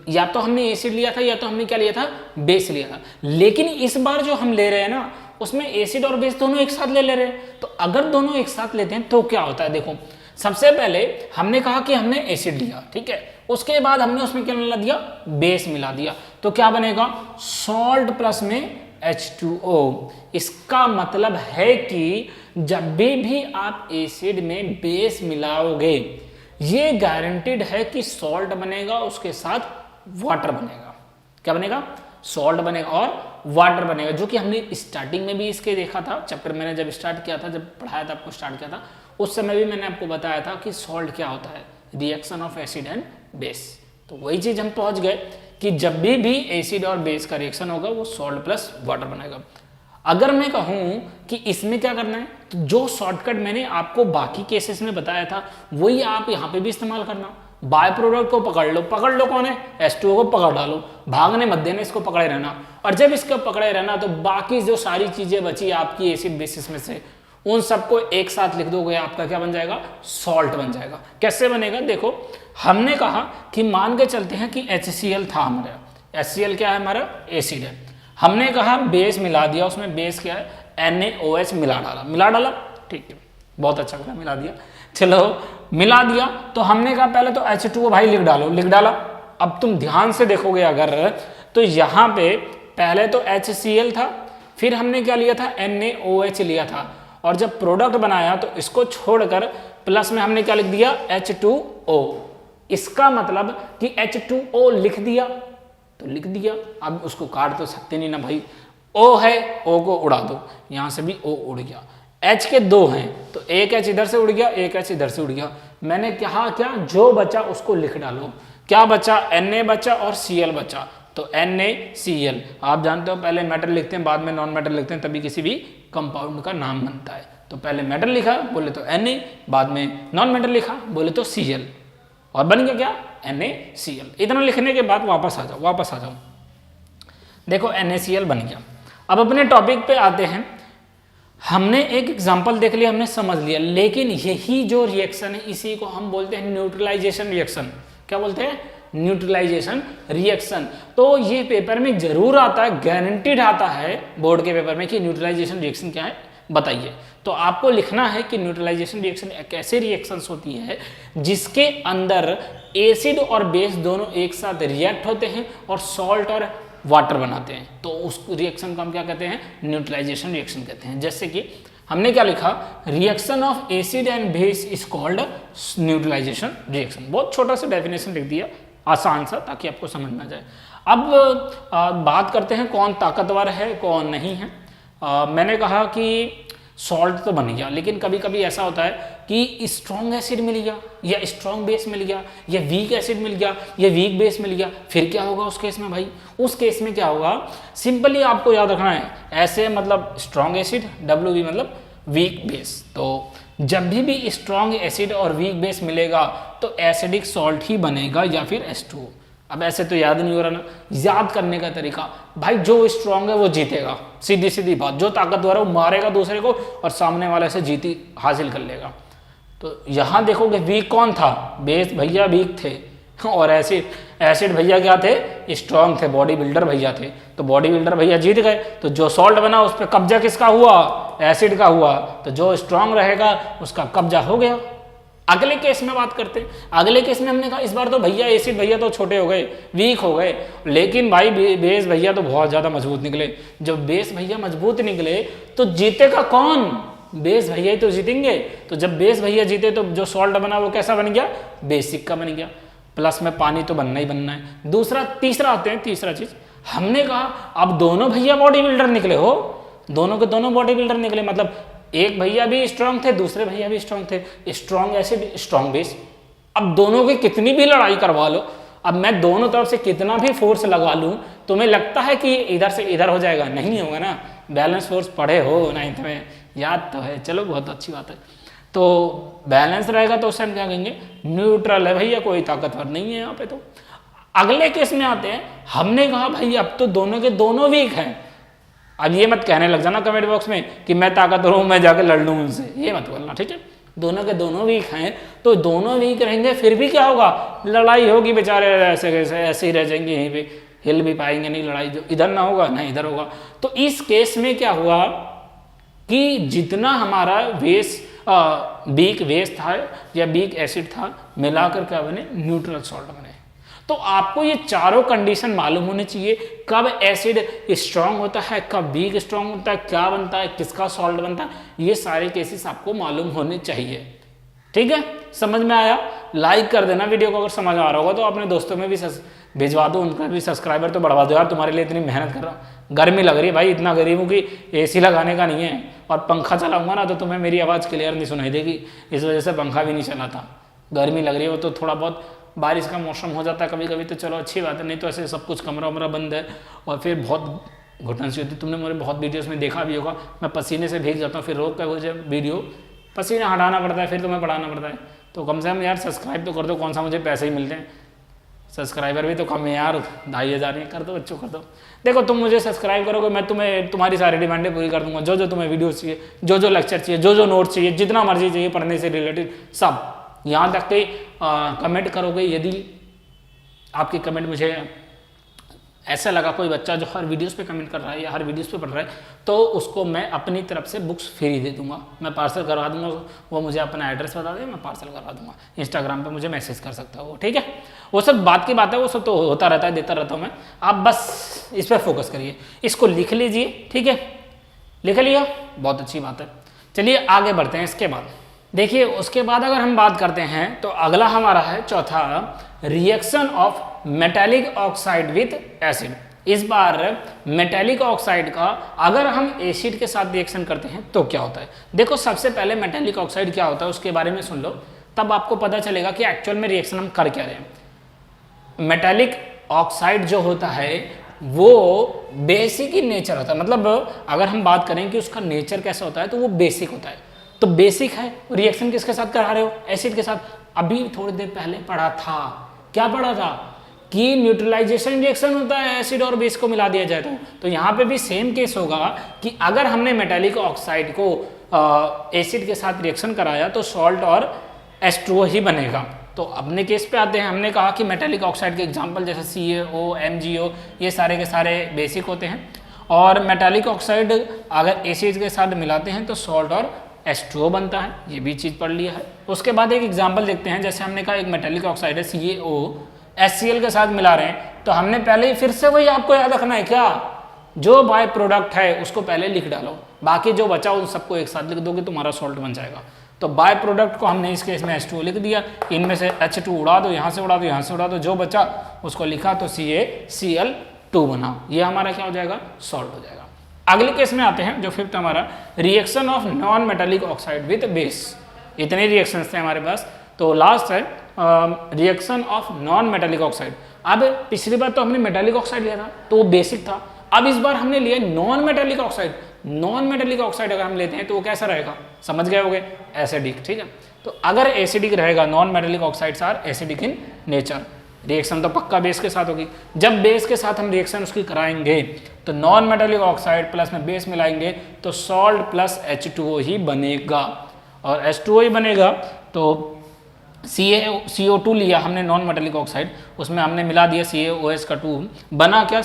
या तो हमने एसिड लिया था या तो हमने क्या लिया था? बेस लिया था। लेकिन इस बार जो हम ले रहे हैं ना, उसमें एसिड और बेस दोनों एक साथ ले रहे हैं। तो अगर दोनों एक साथ लेते हैं तो क्या होता है? देखो, सबसे पहले हमने कहा कि हमने एसिड लिया, ठीक है, उसके बाद हमने उसमें क्या मिला दिया? बेस मिला दिया। तो क्या बनेगा? सॉल्ट प्लस में H2O। इसका मतलब है कि जब भी आप एसिड में बेस मिलाओगे, ये गारंटीड है कि सॉल्ट बनेगा, उसके साथ वाटर बनेगा। क्या बनेगा? सॉल्ट बनेगा और वाटर बनेगा, जो कि हमने स्टार्टिंग में भी इसके देखा था। चैप्टर मैंने जब स्टार्ट किया था, जब पढ़ाया था आपको, स्टार्ट किया था, उस समय भी मैंने आपको बताया था कि सॉल्ट क्या होता है, reaction of acid and base. तो वही चीज हम पहुंच गए कि जब भी एसिड और बेस का रिएक्शन होगा वो सॉल्ट प्लस वाटर बनेगा। अगर मैं कहूं कि इसमें क्या करना है, तो जो शॉर्टकट मैंने आपको बाकी केसेस में बताया था वही आप यहाँ पे भी इस्तेमाल करना। बाय प्रोडक्ट को पकड़ लो कौन है, H2O को पकड़ डालो, भागने मत देना, इसको पकड़े रहना। और जब इसको पकड़े रहना तो बाकी जो सारी चीजें बची आपकी एसिड बेसिस में से, उन सबको एक साथ लिख दोगे, आपका क्या बन जाएगा, सॉल्ट बन जाएगा। कैसे बनेगा, देखो हमने कहा कि मान के चलते हैं कि HCl था हमारा, HCl क्या है हमारा, एसिड है। हमने कहा बेस मिला दिया, उसमें बेस क्या है, NaOH मिला डाला, ठीक है, बहुत अच्छा करा, मिला दिया। चलो मिला दिया तो हमने कहा पहले तो H2O भाई लिख डाला। अब तुम ध्यान से देखोगे अगर तो यहाँ पे पहले तो HCl था, फिर हमने क्या लिया था, NaOH लिया था, और जब प्रोडक्ट बनाया तो इसको छोड़कर प्लस में हमने क्या लिख दिया, H2O। इसका मतलब कि H2O लिख दिया तो लिख दिया, अब उसको काट तो सकते नहीं ना भाई, O है, O को उड़ा दो, यहाँ से भी O उड़ गया। H के दो हैं तो एक H इधर से उड़ गया, एक H इधर से उड़ गया। मैंने कहा क्या, जो बचा उसको लिख डालो। क्या बचा, Na बचा और Cl बचा, तो NaCl। आप जानते हो पहले मेटल लिखते हैं, बाद में नॉन मेटल लिखते हैं, तभी किसी भी कंपाउंड का नाम बनता है। तो पहले मेटल लिखा बोले तो Na, बाद में नॉन मेटल लिखा बोले तो Cl, और बन गया क्या, NaCl। इतना लिखने के बाद वापस आ जाओ, देखो NaCl बन गया। अब अपने टॉपिक पे आते हैं। हमने एक एग्जांपल देख लिया, हमने समझ लिया, लेकिन यही जो रिएक्शन है इसी को हम बोलते हैं न्यूट्रलाइजेशन रिएक्शन। क्या बोलते हैं, न्यूट्रलाइजेशन रिएक्शन। तो ये पेपर में जरूर आता है, गारंटीड आता है बोर्ड के पेपर में कि न्यूट्रलाइजेशन रिएक्शन क्या है बताइए। तो आपको लिखना है कि न्यूट्रलाइजेशन रिएक्शन एक ऐसे रिएक्शंस होती है जिसके अंदर एसिड और बेस दोनों एक साथ रिएक्ट होते हैं और सॉल्ट और वाटर बनाते हैं, तो उस रिएक्शन को हम क्या कहते हैं, न्यूट्रलाइजेशन रिएक्शन कहते हैं। जैसे कि हमने क्या लिखा, reaction of acid and base is called neutralization reaction. बहुत छोटा सा डेफिनेशन लिख दिया, आसान सा, ताकि आपको समझ में आ जाए। अब बात करते हैं कौन ताकतवर है कौन नहीं है। मैंने कहा कि सॉल्ट तो बन गया, लेकिन कभी कभी ऐसा होता है कि स्ट्रॉन्ग एसिड मिल गया, या स्ट्रॉन्ग बेस मिल गया, या वीक एसिड मिल गया, या वीक बेस मिल गया। फिर क्या होगा उस केस में भाई, उस केस में क्या होगा, सिंपली आपको याद रखना है, ऐसे मतलब स्ट्रॉन्ग एसिड, WB मतलब वीक बेस। तो जब भी स्ट्रॉन्ग एसिड और वीक बेस मिलेगा तो एसिडिक सॉल्ट ही बनेगा या फिर H2O। अब ऐसे तो याद नहीं हो रहा ना, याद करने का तरीका भाई, जो स्ट्रॉन्ग है वो जीतेगा, सीधी सीधी बात। जो ताकतवर है वो मारेगा दूसरे को और सामने वाले से जीती हासिल कर लेगा। तो यहाँ देखोगे वीक कौन था, बेस भैया वीक थे, और एसिड भैया क्या थे, स्ट्रॉन्ग थे, बॉडी बिल्डर भैया थे। तो बॉडी बिल्डर भैया जीत गए, तो जो सॉल्ट बना उस पर कब्जा किसका हुआ, एसिड का हुआ। तो जो स्ट्रॉन्ग रहेगा उसका कब्जा हो गया। अगले केस में बात करते हैं। अगले केस में हमने कहा इस बार तो भैया एसिड भैया तो छोटे हो गए, वीक हो गए, लेकिन भाई बेस भैया तो बहुत ज्यादा मजबूत निकले। जब बेस भैया मजबूत निकले तो जीतेगा कौन, बेस भैया ही तो जीतेंगे। तो जब बेस भैया जीते तो जो सॉल्ट बना वो कैसा बन गया, बेसिक का बन गया, प्लस में पानी तो बनना ही बनना है। तीसरा आते हैं, तीसरा चीज हमने कहा अब दोनों भैया बॉडी बिल्डर निकले हो, दोनों के दोनों बॉडी बिल्डर निकले, मतलब एक भैया भी स्ट्रांग थे, दूसरे भैया भी स्ट्रांग थे, स्ट्रांग एसिड स्ट्रांग बेस। अब दोनों की कितनी भी लड़ाई करवा लो, अब मैं दोनों तरफ से कितना भी फोर्स लगा लूं, तुम्हें लगता है कि इधर से इधर हो जाएगा, नहीं होगा ना। बैलेंस फोर्स पढ़े हो 9th में, याद तो है, चलो बहुत अच्छी बात है। तो बैलेंस रहेगा तो उसे हम क्या कहेंगे, न्यूट्रल है भैया, कोई ताकतवर नहीं है यहाँ पे। तो अगले केस में आते हैं, हमने कहा भाई अब तो दोनों के दोनों वीक हैं। अब ये मत कहने लग जाना कमेंट बॉक्स में कि मैं ताकतवर हूं, मैं जाके लड़ लूं उनसे, ये मत बोलना, ठीक है। दोनों के दोनों वीक हैं, तो दोनों वीक रहेंगे, फिर भी क्या होगा, लड़ाई होगी, बेचारे ऐसे ऐसे ही रह जाएंगे, यहीं पे हिल भी पाएंगे नहीं, लड़ाई जो इधर ना होगा ना इधर होगा। तो इस केस में क्या हुआ कि जितना हमारा वीक बेस था या वीक एसिड था, मिलाकर क्या बने, न्यूट्रल सॉल्ट बने। तो आपको ये चारों कंडीशन मालूम होनी चाहिए, कब एसिड स्ट्रांग होता है, कब वीक स्ट्रांग होता है, क्या बनता है, किसका सॉल्ट बनता है, ये सारे केसेस आपको मालूम होने चाहिए, ठीक है। समझ में आया, लाइक कर देना वीडियो को, अगर समझ आ रहा होगा तो अपने दोस्तों में भी भिजवा दो, उनका भी सब्सक्राइबर तो बढ़वा दो यार, तुम्हारे लिए इतनी मेहनत कर रहा हूँ। गर्मी लग रही है भाई, इतना गरीब हूँ कि AC लगाने का नहीं है, और पंखा चलाऊंगा ना तो तुम्हें मेरी आवाज़ क्लियर नहीं सुनाई देगी, इस वजह से पंखा भी नहीं चलाता। गर्मी लग रही है, वो तो थोड़ा बहुत बारिश का मौसम हो जाता है कभी कभी, तो चलो अच्छी बात है, नहीं तो ऐसे सब कुछ कमरा वमरा बंद है और फिर बहुत घुटन सी होती है। तुमने मेरे बहुत वीडियोस में देखा भी होगा, मैं पसीने से भीग जाता हूँ, फिर रोक कर मुझे वीडियो पसीना हटाना पड़ता है, फिर तुम्हें पढ़ाना पड़ता है, तो कम से कम यार सब्सक्राइब तो कर दो, कौन सा मुझे पैसे ही मिलते हैं, सब्सक्राइबर भी तो कम है यार, 2500 ही कर दो बच्चों, कर दो। देखो तुम मुझे सब्सक्राइब करोगे, मैं तुम्हें तुम्हारी सारी डिमांडें पूरी कर दूंगा, जो जो तुम्हें वीडियोस चाहिए, जो जो लेक्चर चाहिए, जो जो नोट्स चाहिए, जितना मर्जी चाहिए पढ़ने से रिलेटेड सब, यहाँ तक कि कमेंट करोगे। यदि आपके कमेंट मुझे ऐसा लगा कोई बच्चा जो हर वीडियोस पे कमेंट कर रहा है या हर वीडियोस पे पढ़ रहा है, तो उसको मैं अपनी तरफ से बुक्स फ्री दे दूंगा, मैं पार्सल करवा दूंगा। वो मुझे अपना एड्रेस बता दे, मैं पार्सल करवा दूंगा। इंस्टाग्राम पे मुझे मैसेज कर सकता है वो, ठीक है। वो सब बात की बात है, वो सब तो होता रहता है, देता रहता हूँ मैं। आप बस इस पर फोकस करिए, इसको लिख लीजिए, ठीक है। लिख लिया, बहुत अच्छी बात है। चलिए आगे बढ़ते हैं। इसके बाद देखिए, उसके बाद अगर हम बात करते हैं तो अगला हमारा है चौथा, reaction of metallic oxide with acid. इस बार मेटालिक ऑक्साइड का अगर हम एसिड के साथ रिएक्शन करते हैं तो क्या होता है। देखो सबसे पहले मेटालिक ऑक्साइड क्या होता है उसके बारे में सुन लो, तब आपको पता चलेगा कि एक्चुअल में रिएक्शन हम कर क्या रहे हैं। मेटालिक ऑक्साइड जो होता है वो बेसिक ही नेचर होता है, मतलब अगर हम बात करें कि उसका नेचर कैसा होता है तो वो बेसिक होता है। तो बेसिक है, रिएक्शन किसके साथ करा रहे हो, एसिड के साथ। अभी थोड़ी देर पहले पढ़ा था, क्या पढ़ा था कि न्यूट्रलाइजेशन रिएक्शन होता है, एसिड और बेस को मिला दिया जाए तो यहाँ पे भी सेम केस होगा कि अगर हमने मेटालिक ऑक्साइड को एसिड के साथ रिएक्शन कराया तो सॉल्ट और H2O ही बनेगा। तो अपने केस पे आते हैं, हमने कहा कि मेटालिक ऑक्साइड के एग्जांपल जैसे CaO, MgO ये सारे के सारे बेसिक होते हैं, और मेटालिक ऑक्साइड अगर एसिड के साथ मिलाते हैं तो सॉल्ट और H2O बनता है, ये भी चीज़ पढ़ लिया है। उसके बाद एक एग्जांपल देखते हैं, जैसे हमने कहा एक मेटालिक ऑक्साइड है CaO, HCl के साथ मिला रहे हैं, तो हमने पहले ही फिर से वही आपको याद रखना है क्या, जो बाय प्रोडक्ट है उसको पहले लिख डालो, बाकी जो बचा उन सबको एक साथ लिख दोगे तुम्हारा सॉल्ट बन जाएगा। तो बाय प्रोडक्ट को हमने इस केस में H2O लिख दिया, इनमें से H2 उड़ा दो, यहाँ से उड़ा दो, यहाँ से उड़ा दो, जो बचा उसको लिखा तो CaCl2 बना, ये हमारा क्या हो जाएगा, सॉल्ट हो जाएगा। अगले केस में आते हैं जो फिफ्थ हमारा, reaction of non metallic oxide with base. इतने रिएक्शंस थे हमारे पास, तो लास्ट है reaction of non metallic oxide. अब पिछली बार तो हमने मेटालिक ऑक्साइड लिया था तो वो बेसिक था, अब इस बार हमने लिया non metallic oxide. Non metallic oxide अगर हम लेते हैं तो वो कैसा रहेगा, समझ गए होगे, एसिडिक, ठीक है। तो अगर एसिडिक रहेगा, non metallic oxides are acidic in nature, reaction तो पक्का बेस के साथ होगी। जब बेस के साथ हम रिएक्शन उसकी कराएंगे तो नॉन मेटालिक ऑक्साइड प्लस में बेस मिलाएंगे तो सॉल्ट प्लस H2O ही बनेगा, और H2O ही बनेगा तो CO2 लिया हमने नॉन मेटालिक ऑक्साइड, उसमें हमने मिला दिया CaOH का 2, बना क्या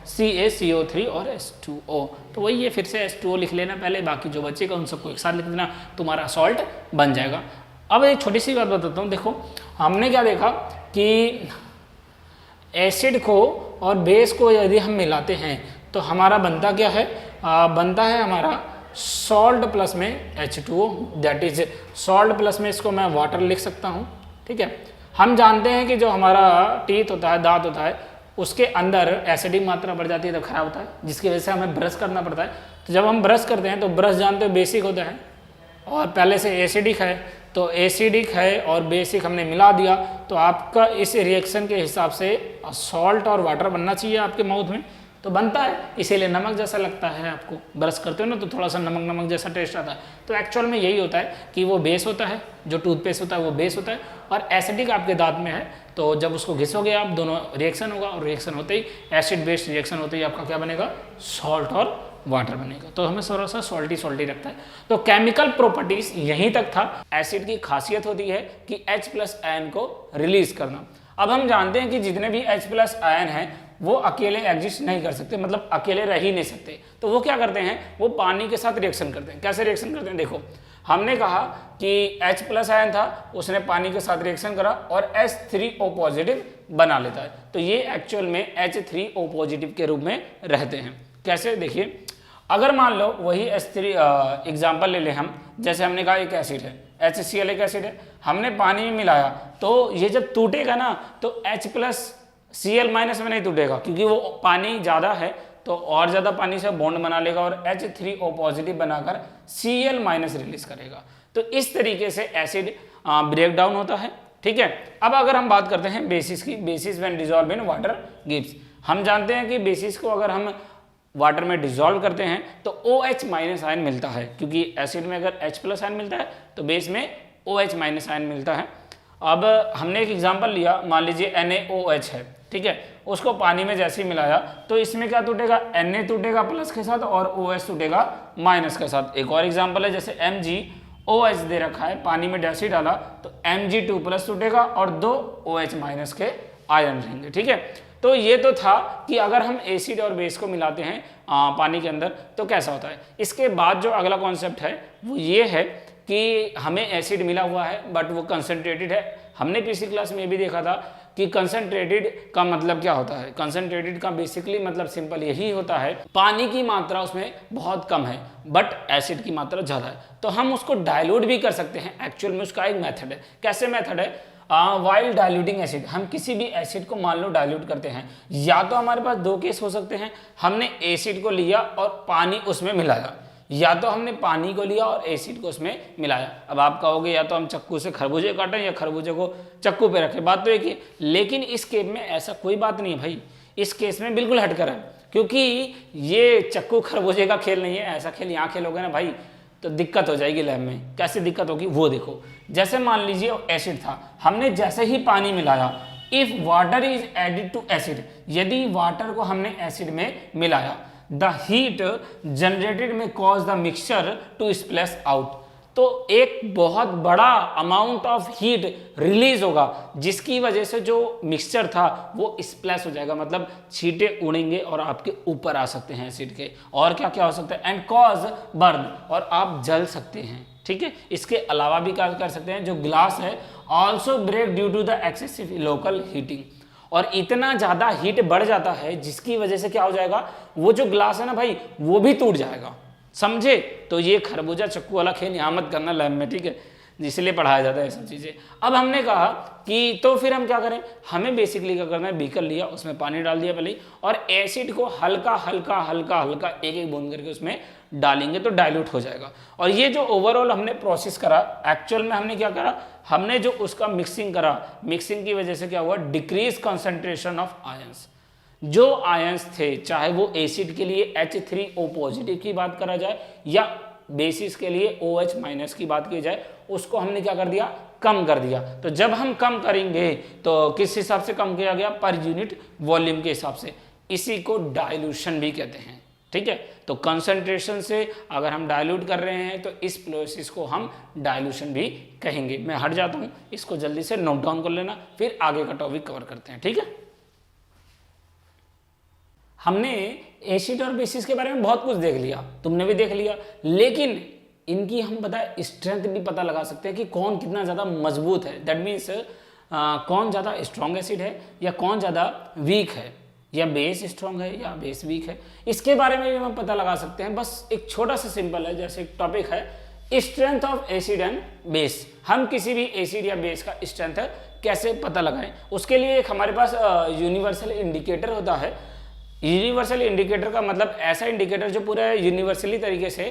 CaCO3 और H2O। तो वही है, फिर से H2O लिख लेना पहले, बाकी जो बचेगा उन सबको एक साथ लिख देना, तुम्हारा सॉल्ट बन जाएगा। अब एक छोटी सी बात बताता हूँ, देखो हमने क्या देखा कि एसिड को और बेस को यदि हम मिलाते हैं तो हमारा बनता क्या है, बनता है हमारा सॉल्ट प्लस में H2O, that is salt plus में इसको मैं वाटर लिख सकता हूँ, ठीक है। हम जानते हैं कि जो हमारा टीथ होता है, दांत होता है, उसके अंदर एसिडिक मात्रा बढ़ जाती है तो खराब होता है, जिसकी वजह से हमें ब्रश करना पड़ता है। तो जब हम ब्रश करते हैं तो ब्रश जानते हो बेसिक होता है और पहले से एसिडिक है, तो एसिडिक है और बेसिक हमने मिला दिया, तो आपका इस रिएक्शन के हिसाब से सॉल्ट और वाटर बनना चाहिए आपके माउथ में, तो बनता है, इसीलिए नमक जैसा लगता है। आपको ब्रश करते हो ना तो थोड़ा सा नमक नमक जैसा टेस्ट आता है, तो एक्चुअल में यही होता है कि वो बेस होता है, जो टूथपेस्ट होता है वो बेस होता है, और एसिडिक आपके दांत में है, तो जब उसको घिसोगे आप दोनों रिएक्शन होगा, और रिएक्शन होते ही एसिड बेस्ड रिएक्शन होते ही आपका क्या बनेगा, सॉल्ट और वाटर बनेगा। तो हमें थोड़ा सा सॉल्टी सॉल्टी रखता है। तो केमिकल प्रॉपर्टीज यहीं तक था। एसिड की खासियत होती है कि H+ आयन को रिलीज करना। अब हम जानते हैं कि जितने भी H+ आयन हैं वो अकेले एग्जिस्ट नहीं कर सकते, मतलब अकेले रह ही नहीं सकते, तो वो क्या करते हैं, वो पानी के साथ रिएक्शन करते हैं। कैसे रिएक्शन करते हैं, देखो हमने कहा कि H+ आयन था, उसने पानी के साथ रिएक्शन करा और H3O पॉजिटिव बना लेता है, तो ये एक्चुअल में H3O पॉजिटिव के रूप में रहते हैं। कैसे, देखिए अगर मान लो वही H3 एग्जाम्पल ले लें हम, जैसे हमने कहा एक एसिड है, HCl एक एसिड है, हमने पानी में मिलाया, तो ये जब टूटेगा ना तो H+Cl- में नहीं टूटेगा, क्योंकि वो पानी ज़्यादा है तो और ज़्यादा पानी से बॉन्ड बना लेगा और H3O पॉजिटिव बनाकर Cl- रिलीज करेगा। तो इस तरीके से एसिड ब्रेक डाउन होता है, ठीक है। अब अगर हम बात करते हैं बेसिस की, basis when dissolve in water gives, हम जानते हैं कि बेसिस को अगर हम वाटर में डिसॉल्व करते हैं तो OH- आयन मिलता है, क्योंकि एसिड में अगर H+ आयन मिलता है तो बेस में OH माइनस आयन मिलता है। अब हमने एक एग्जांपल लिया, मान लीजिए NaOH है, ठीक है, उसको पानी में जैसे ही मिलाया तो इसमें क्या टूटेगा, Na टूटेगा प्लस के साथ और OH टूटेगा माइनस के साथ। एक और एग्जांपल है, जैसे MgOH दे रखा है, पानी में जैसे ही डाला तो Mg2 प्लस टूटेगा और 2 OH माइनस के आयन रहेंगे, ठीक है। तो ये तो था कि अगर हम एसिड और बेस को मिलाते हैं पानी के अंदर तो कैसा होता है। इसके बाद जो अगला कॉन्सेप्ट है वो ये है कि हमें एसिड मिला हुआ है बट वो कंसनट्रेटेड है। हमने पिछली क्लास में भी देखा था कि कंसनट्रेटेड का मतलब क्या होता है। कंसनट्रेटेड का बेसिकली मतलब सिंपल यही होता है, पानी की मात्रा उसमें बहुत कम है बट एसिड की मात्रा ज़्यादा है, तो हम उसको डाइल्यूट भी कर सकते हैं। एक्चुअल में उसका एक मेथड है। कैसे मेथड है, वाइल डाइल्यूटिंग एसिड, हम किसी भी एसिड को मान लो डाइल्यूट करते हैं, या तो हमारे पास दो केस हो सकते हैं, हमने एसिड को लिया और पानी उसमें मिलाया, या तो हमने पानी को लिया और एसिड को उसमें मिलाया। अब आप कहोगे या तो हम चक्कू से खरबूजे काटें या खरबूजे को चक्कू पे रखें, बात तो एक ही। लेकिन इस केस में ऐसा कोई बात नहीं है भाई, इस केस में बिल्कुल हटकर है, क्योंकि ये चक्कू खरबूजे का खेल नहीं है। ऐसा खेल यहाँ खेलोगे ना भाई तो दिक्कत हो जाएगी लैब में। कैसे दिक्कत होगी वो देखो। जैसे मान लीजिए एसिड था, हमने जैसे ही पानी मिलाया, if water is added to acid, यदि वाटर को हमने एसिड में मिलाया, the heat generated may cause the mixture to splash out, तो एक बहुत बड़ा अमाउंट ऑफ हीट रिलीज होगा जिसकी वजह से जो मिक्सचर था वो स्प्लैश हो जाएगा, मतलब छींटे उड़ेंगे और आपके ऊपर आ सकते हैं एसिड के। और क्या क्या हो सकता है, एंड कॉज बर्न, और आप जल सकते हैं, ठीक है। इसके अलावा भी क्या कर सकते हैं, जो ग्लास है also break due to the excessive local heating, और इतना ज़्यादा हीट बढ़ जाता है जिसकी वजह से क्या हो जाएगा, वो जो ग्लास है ना भाई वो भी टूट जाएगा, समझे। तो ये खरबूजा चक्कू वाला खेल यहाँ मत करना लैब में, ठीक है, इसलिए पढ़ाया जाता है ये सब चीज़ें। अब हमने कहा कि तो फिर हम क्या करें, हमें बेसिकली क्या करना है, बीकर लिया, उसमें पानी डाल दिया पहले, और एसिड को हल्का हल्का हल्का हल्का एक एक बूंद करके उसमें डालेंगे तो डाइल्यूट हो जाएगा। और ये जो ओवरऑल हमने प्रोसेस करा, एक्चुअल में हमने क्या करा, हमने जो उसका मिक्सिंग करा, मिक्सिंग की वजह से क्या हुआ, डिक्रीज कंसंट्रेशन ऑफ आयंस। जो आयंस थे, चाहे वो एसिड के लिए H3O पॉजिटिव की बात करा जाए या बेसिस के लिए OH माइनस की बात की जाए, उसको हमने क्या कर दिया, कम कर दिया। तो जब हम कम करेंगे तो किस हिसाब से कम किया गया, पर यूनिट वॉल्यूम के हिसाब से, इसी को डाइल्यूशन भी कहते हैं, ठीक है। तो कंसंट्रेशन से अगर हम डाइल्यूट कर रहे हैं तो इस प्रोसेस को हम डाइल्यूशन भी कहेंगे। मैं हट जाता हूं, इसको जल्दी से नोट डाउन कर लेना, फिर आगे का टॉपिक कवर करते हैं, ठीक है। हमने एसिड और बेसिस के बारे में बहुत कुछ देख लिया, तुमने भी देख लिया, लेकिन इनकी हम स्ट्रेंथ भी पता लगा सकते हैं कि कौन कितना ज़्यादा मजबूत है। दैट मीन्स कौन ज़्यादा स्ट्रॉन्ग एसिड है या कौन ज़्यादा वीक है, या बेस स्ट्रॉन्ग है या बेस वीक है, इसके बारे में भी हम पता लगा सकते हैं। बस एक छोटा सा सिंपल है, जैसे एक टॉपिक है strength of acid and base. हम किसी भी एसिड या बेस का स्ट्रेंथ कैसे पता लगाएं, उसके लिए एक हमारे पास यूनिवर्सल इंडिकेटर होता है। यूनिवर्सल इंडिकेटर का मतलब ऐसा इंडिकेटर जो पूरा यूनिवर्सली तरीके से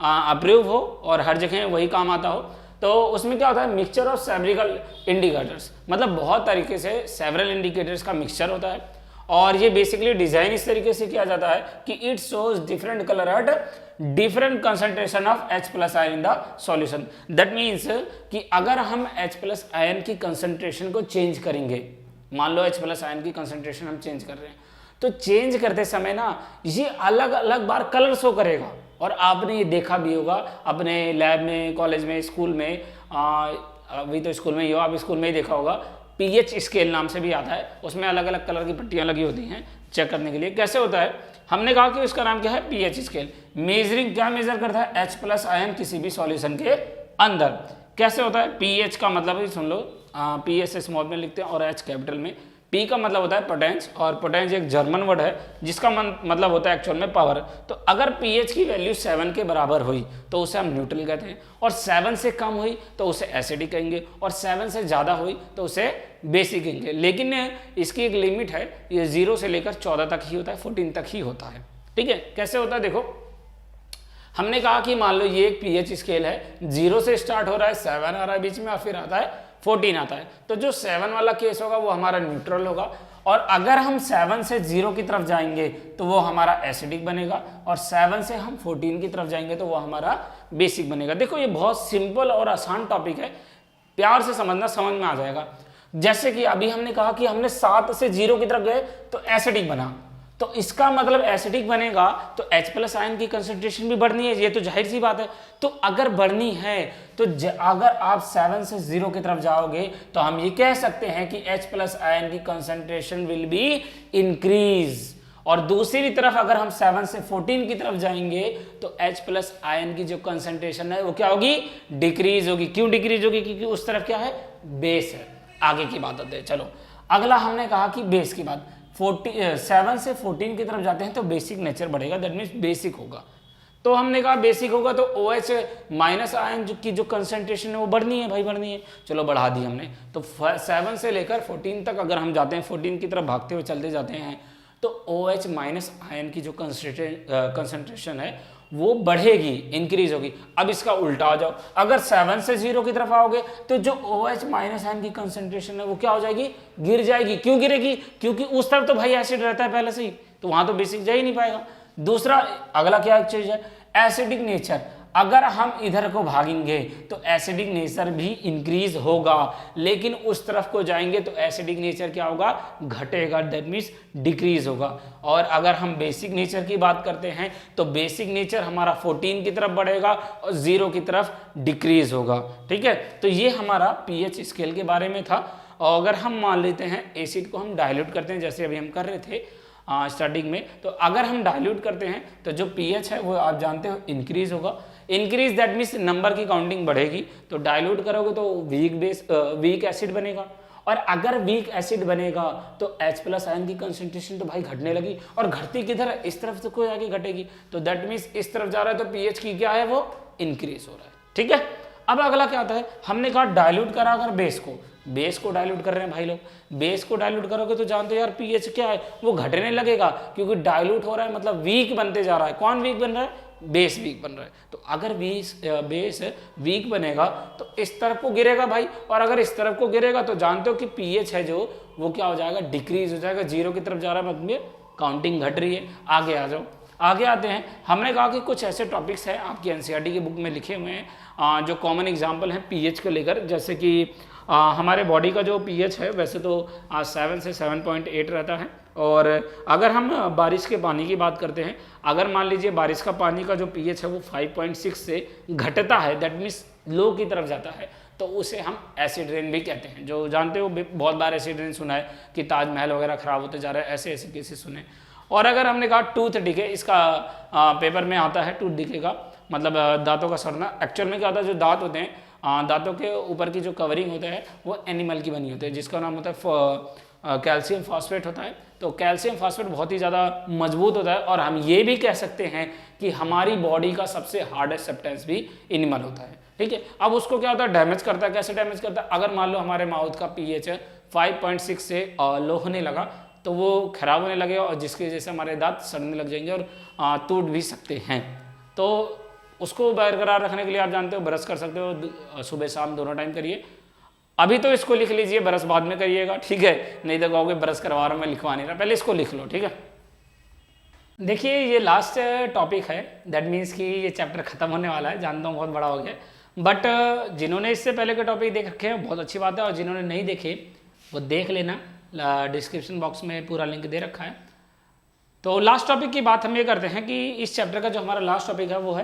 अप्रूव हो और हर जगह वही काम आता हो। तो उसमें क्या होता है, मिक्सचर ऑफ सेवरल इंडिकेटर्स, मतलब बहुत तरीके से सेवरल इंडिकेटर्स का मिक्सचर होता है। और ये बेसिकली डिजाइन इस तरीके से किया जाता है कि it shows different colour at different concentration of H+ ion in the solution. That means कि अगर हम H+ आयन की कंसंट्रेशन को चेंज करेंगे, मान लो H+ आयन की कंसंट्रेशन हम चेंज कर रहे हैं, तो चेंज करते समय ना ये अलग अलग बार कलर शो करेगा। और आपने ये देखा भी होगा अपने लैब में, कॉलेज में, स्कूल में, अभी तो स्कूल में ही हो, आप स्कूल में ही देखा होगा, पीएच स्केल नाम से भी आता है, उसमें अलग अलग कलर की पट्टियां लगी होती हैं चेक करने के लिए। कैसे होता है, हमने कहा कि उसका नाम क्या है, पीएच स्केल। मेजरिंग क्या मेजर करता है, H+ आयन किसी भी सॉल्यूशन के अंदर। कैसे होता है, पीएच का मतलब ही सुन लो, पीएच से स्मॉल में लिखते हैं और H कैपिटल में। पी का मतलब होता है पोटेंस, और पोटेंस एक जर्मन वर्ड है जिसका मतलब होता है एक्चुअल में पावर। तो अगर पीएच की वैल्यू 7 के बराबर हुई तो उसे हम न्यूट्रल कहते हैं, और 7 से कम हुई तो उसे एसिडिक कहेंगे, और 7 से ज़्यादा हुई तो उसे बेसिक कहेंगे। लेकिन इसकी एक लिमिट है, ये 0 से लेकर 14 तक ही होता है, 14 तक ही होता है, ठीक है। कैसे होता है देखो, हमने कहा कि मान लो ये एक पीएच स्केल है, 0 से स्टार्ट हो रहा है, 7 आ रहा है बीच में और फिर आता है 14 आता है। तो जो 7 वाला केस होगा वो हमारा न्यूट्रल होगा, और अगर हम 7 से 0 की तरफ जाएंगे तो वो हमारा एसिडिक बनेगा, और 7 से हम 14 की तरफ जाएंगे तो वो हमारा बेसिक बनेगा। देखो ये बहुत सिंपल और आसान टॉपिक है, प्यार से समझना, समझ में आ जाएगा। जैसे कि अभी हमने कहा कि हमने 7 से 0 की तरफ गए तो एसिडिक बना, तो इसका मतलब एसिडिक बनेगा तो H+ आयन की कंसंट्रेशन भी बढ़नी है, ये तो जाहिर सी बात है। तो अगर बढ़नी है तो अगर आप 7 से 0 की तरफ जाओगे तो हम ये कह सकते हैं कि H+ आयन की कंसंट्रेशन विल बी इंक्रीज, और दूसरी तरफ अगर हम 7 से 14 की तरफ जाएंगे तो H+ आयन की जो कंसंट्रेशन है वो क्या होगी, डिक्रीज होगी। क्यों डिक्रीज होगी, क्योंकि उस तरफ क्या है, बेस है। आगे की बात होती है। चलो अगला हमने कहा कि बेस की बात, 7 से 14 की तरफ जाते हैं तो बेसिक नेचर बढ़ेगा, दैट मीन्स बेसिक होगा। तो हमने कहा बेसिक होगा तो OH- आयन की जो कंसंट्रेशन है वो बढ़नी है भाई, बढ़नी है। चलो बढ़ा दी हमने, तो 7 से लेकर 14 तक अगर हम जाते हैं, 14 की तरफ भागते हुए चलते जाते हैं, तो OH- आयन की जो कंसंट्रेशन है वो बढ़ेगी, इंक्रीज होगी। अब इसका उल्टा आ जाओ, अगर 7 से 0 की तरफ आओगे तो जो OH- आयन की कंसंट्रेशन है वो क्या हो जाएगी, गिर जाएगी। क्यों गिरेगी, क्योंकि उस तरफ तो भाई एसिड रहता है पहले से ही, तो वहां तो बेसिक जा ही नहीं पाएगा। दूसरा अगला क्या चीज है, एसिडिक नेचर। अगर हम इधर को भागेंगे तो एसिडिक नेचर भी इंक्रीज होगा, लेकिन उस तरफ को जाएंगे तो एसिडिक नेचर क्या होगा, घटेगा, दैट मीन्स डिक्रीज होगा। और अगर हम बेसिक नेचर की बात करते हैं तो बेसिक नेचर हमारा 14 की तरफ बढ़ेगा और 0 की तरफ डिक्रीज होगा। ठीक है, तो ये हमारा पीएच स्केल के बारे में था। और अगर हम मान लेते हैं एसिड को हम डाइल्यूट करते हैं, जैसे अभी हम कर रहे थे स्टार्टिंग में, तो अगर हम डाइल्यूट करते हैं तो जो पीएच है वो आप जानते हो इंक्रीज होगा। इंक्रीज दैट मीन्स नंबर की काउंटिंग बढ़ेगी, तो डाइल्यूट करोगे तो वीक एसिड बनेगा, और अगर वीक एसिड बनेगा तो H+ आयन की कंसंट्रेशन तो भाई घटने लगी, और घटती किधर है, इस तरफ से कोई आगे घटेगी, तो दैट मीन्स इस तरफ जा रहा है तो पीएच की क्या है, वो इंक्रीज हो रहा है। ठीक है, अब अगला क्या आता है, हमने कहा डाइल्यूट करा अगर बेस को डाइल्यूट कर रहे हैं भाई लोग, बेस को डाइल्यूट करोगे तो जानते हो यार पीएच क्या है, वो घटने लगेगा, क्योंकि डाइल्यूट हो रहा है मतलब वीक बनते जा रहा है। कौन वीक बन रहा है, बेस वीक बन रहा है। तो अगर बेस वीक बनेगा तो इस तरफ को गिरेगा भाई, और अगर इस तरफ को गिरेगा तो जानते हो कि पीएच है जो वो क्या हो जाएगा, डिक्रीज हो जाएगा, 0 की तरफ जा रहा है, मतलब काउंटिंग घट रही है। आगे आ जाओ, आगे आते हैं। हमने कहा कि कुछ ऐसे टॉपिक्स हैं आपकी एनसीईआरटी की बुक में लिखे हुए हैं जो कॉमन एग्जाम्पल हैं पीएच को लेकर, जैसे कि हमारे बॉडी का जो पीएच है वैसे तो 7 से 7.8 रहता है, और अगर हम बारिश के पानी की बात करते हैं, अगर मान लीजिए बारिश का पानी का जो पीएच है वो 5.6 से घटता है, दैट मीन्स लो की तरफ जाता है, तो उसे हम एसिड रेन भी कहते हैं। जो जानते हो बहुत बार एसिड रेन सुना है कि ताजमहल वगैरह खराब होते जा रहा है, ऐसे ऐसे केसेस सुने। और अगर हमने कहा टूथ डिके, इसका पेपर में आता है टूथ डिके का मतलब दांतों का सड़ना। एक्चुअल में क्या होता है, जो दांत होते हैं दांतों के ऊपर की जो कवरिंग होता है वो एनिमल की बनी होती है, जिसका नाम होता है कैल्शियम फॉस्फेट होता है। तो कैल्शियम फॉस्फेट बहुत ही ज़्यादा मजबूत होता है, और हम ये भी कह सकते हैं कि हमारी बॉडी का सबसे हार्डेस्ट सब्सटेंस भी एनिमल होता है। ठीक है, अब उसको क्या होता है, डैमेज करता है। कैसे डैमेज करता है, अगर मान लो हमारे माउथ का पीएच 5.6 से लो होने लगा तो वो खराब होने लगेगा, और जिसकी वजह से हमारे दांत सड़ने लग जाएंगे और टूट भी सकते हैं। तो उसको बरकरार रखने के लिए आप जानते हो ब्रश कर सकते हो, सुबह शाम दोनों टाइम करिए। अभी तो इसको लिख लीजिए, ब्रश बाद में करिएगा, ठीक है, नहीं तो कहोगे ब्रश करवा रहा हूँ मैं, लिखवा नहीं रहा, पहले इसको लिख लो। ठीक है, देखिए ये लास्ट टॉपिक है, दैट मीन्स कि ये चैप्टर खत्म होने वाला है, जानता हूँ बहुत बड़ा हो गया, बट जिन्होंने इससे पहले के टॉपिक देख रखे हैं बहुत अच्छी बात है, और जिन्होंने नहीं देखे वो देख लेना, डिस्क्रिप्शन बॉक्स में पूरा लिंक दे रखा है। तो लास्ट टॉपिक की बात हम ये करते हैं कि इस चैप्टर का जो हमारा लास्ट टॉपिक है वो है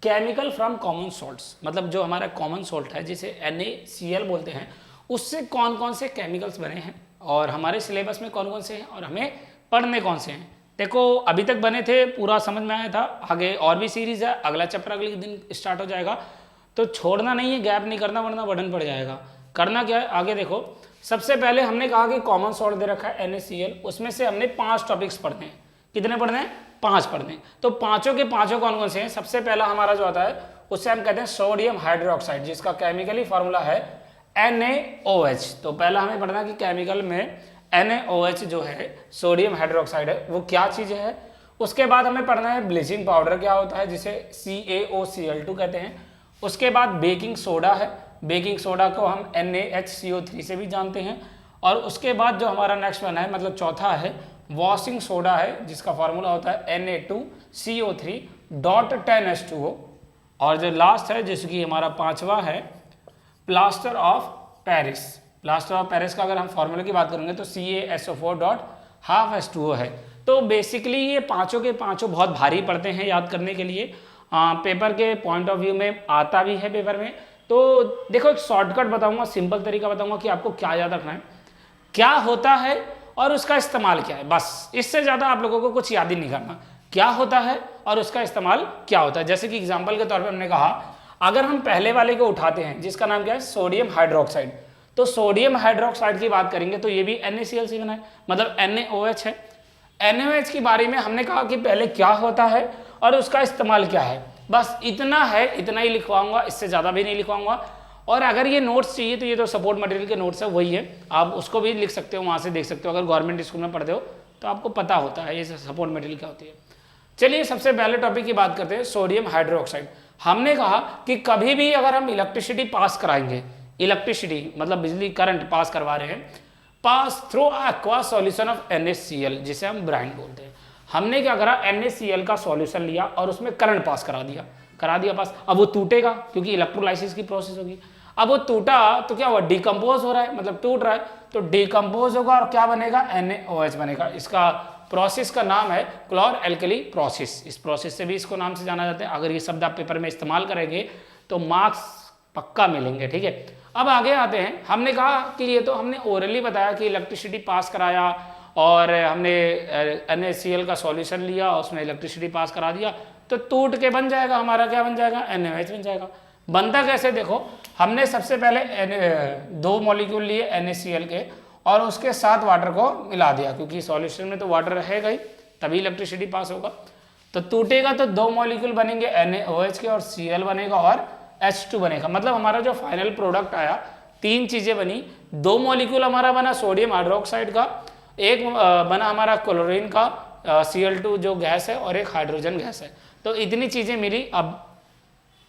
केमिकल फ्रॉम कॉमन सॉल्ट्स, मतलब जो हमारा कॉमन सॉल्ट है जिसे NaCl बोलते हैं, उससे कौन कौन से केमिकल्स बने हैं और हमारे सिलेबस में कौन कौन से हैं और हमें पढ़ने कौन से हैं। देखो अभी तक बने थे, पूरा समझ में आया था, आगे और भी सीरीज है, अगला चैप्टर अगले दिन स्टार्ट हो जाएगा, तो छोड़ना नहीं है, गैप नहीं करना वरना बर्डन पड़ जाएगा। करना क्या है, आगे देखो, सबसे पहले हमने कहा कि कॉमन सॉल्ट दे रखा है NaCl, उसमें से हमने 5 टॉपिक्स पढ़ने हैं। कितने पढ़ने हैं, 5 पढ़ने। तो पांचों के पांचों कौन कौन से हैं, सबसे पहला हमारा जो आता है उससे हम कहते हैं सोडियम हाइड्रोक्साइड, जिसका केमिकली फॉर्मूला है NaOH। तो पहला हमें पढ़ना है कि केमिकल में NaOH जो है सोडियम हाइड्रोक्साइड है वो क्या चीज़ है। उसके बाद हमें पढ़ना है ब्लीचिंग पाउडर क्या होता है, जिसे CaOCl2 कहते हैं। उसके बाद बेकिंग सोडा है, बेकिंग सोडा को हम NaHCO3 से भी जानते हैं। और उसके बाद जो हमारा नेक्स्ट वन है, मतलब चौथा है, वॉशिंग सोडा है, जिसका फार्मूला होता है Na2CO3.10H2O। और जो लास्ट है, जैसे कि हमारा पांचवा है plaster of Paris. Plaster of Paris का अगर हम फॉर्मूला की बात करेंगे तो CaSO4 डॉट हाफ H2O है। तो बेसिकली ये पांचों के पांचों बहुत भारी पड़ते हैं याद करने के लिए, पेपर के पॉइंट ऑफ व्यू में आता भी है पेपर में। तो देखो एक शॉर्टकट बताऊंगा, सिंपल तरीका बताऊंगा कि आपको क्या याद रखना है, क्या होता है और उसका इस्तेमाल क्या है, बस इससे ज़्यादा आप लोगों को कुछ याद ही नहीं करना। क्या होता है और उसका इस्तेमाल क्या होता है। जैसे कि एग्जाम्पल के तौर पर हमने कहा, अगर हम पहले वाले को उठाते हैं जिसका नाम क्या है, सोडियम हाइड्रोक्साइड, तो सोडियम हाइड्रोक्साइड की बात करेंगे तो ये भी NaCl से बना है, मतलब NaOH है। NaOH के बारे में हमने कहा कि पहले क्या होता है और उसका इस्तेमाल क्या है, बस इतना है, इतना ही लिखवाऊंगा, इससे ज़्यादा भी नहीं लिखवाऊंगा। और अगर ये नोट्स चाहिए तो ये तो सपोर्ट मटेरियल के नोट्स है, वही है, आप उसको भी लिख सकते हो, वहाँ से देख सकते हो। अगर गवर्नमेंट स्कूल में पढ़ते हो तो आपको पता होता है ये सपोर्ट मटेरियल क्या होती है। चलिए सबसे पहले टॉपिक की बात करते हैं, सोडियम हाइड्रोक्साइड। हमने कहा कि कभी भी अगर हम इलेक्ट्रिसिटी पास कराएंगे, इलेक्ट्रिसिटी मतलब बिजली करंट पास करवा रहे हैं, pass through aqua solution of NaCl, जिसे हम ब्राइन बोलते हैं। हमने क्या करा, NaCl का सॉल्यूशन लिया और उसमें करंट पास करा दिया पास। अब वो टूटेगा क्योंकि इलेक्ट्रोलाइसिस की प्रोसेस होगी। अब वो टूटा तो क्या हुआ, डिकम्पोज हो रहा है, मतलब टूट रहा है, तो डिकम्पोज होगा और क्या बनेगा, NaOH बनेगा। इसका प्रोसेस का नाम है क्लोर एल्कली प्रोसेस। इस प्रोसेस से भी इसको नाम से जाना जाता है। अगर ये शब्द आप पेपर में इस्तेमाल करेंगे तो मार्क्स पक्का मिलेंगे, ठीक है। अब आगे आते हैं, हमने कहा कि ये तो हमने ओरली बताया कि इलेक्ट्रिसिटी पास कराया और हमने NaCl का सॉल्यूशन लिया, उसमें इलेक्ट्रिसिटी पास करा दिया, तो टूट के बन जाएगा हमारा, क्या बन जाएगा, NaOH बन जाएगा। बनता कैसे, देखो हमने सबसे पहले 2 मॉलिक्यूल लिए NaCl के और उसके साथ वाटर को मिला दिया, क्योंकि सॉल्यूशन में तो वाटर रहेगा ही, तभी इलेक्ट्रिसिटी पास होगा। तो टूटेगा तो 2 मॉलिक्यूल बनेंगे NaOH के और Cl बनेगा और H2 बनेगा। मतलब हमारा जो फाइनल प्रोडक्ट आया, 3 चीजें बनी। 2 मॉलिक्यूल हमारा बना सोडियम हाइड्रोक्साइड का, एक बना हमारा क्लोरीन का Cl2 जो गैस है, और एक हाइड्रोजन गैस है। तो इतनी चीजें मिली। अब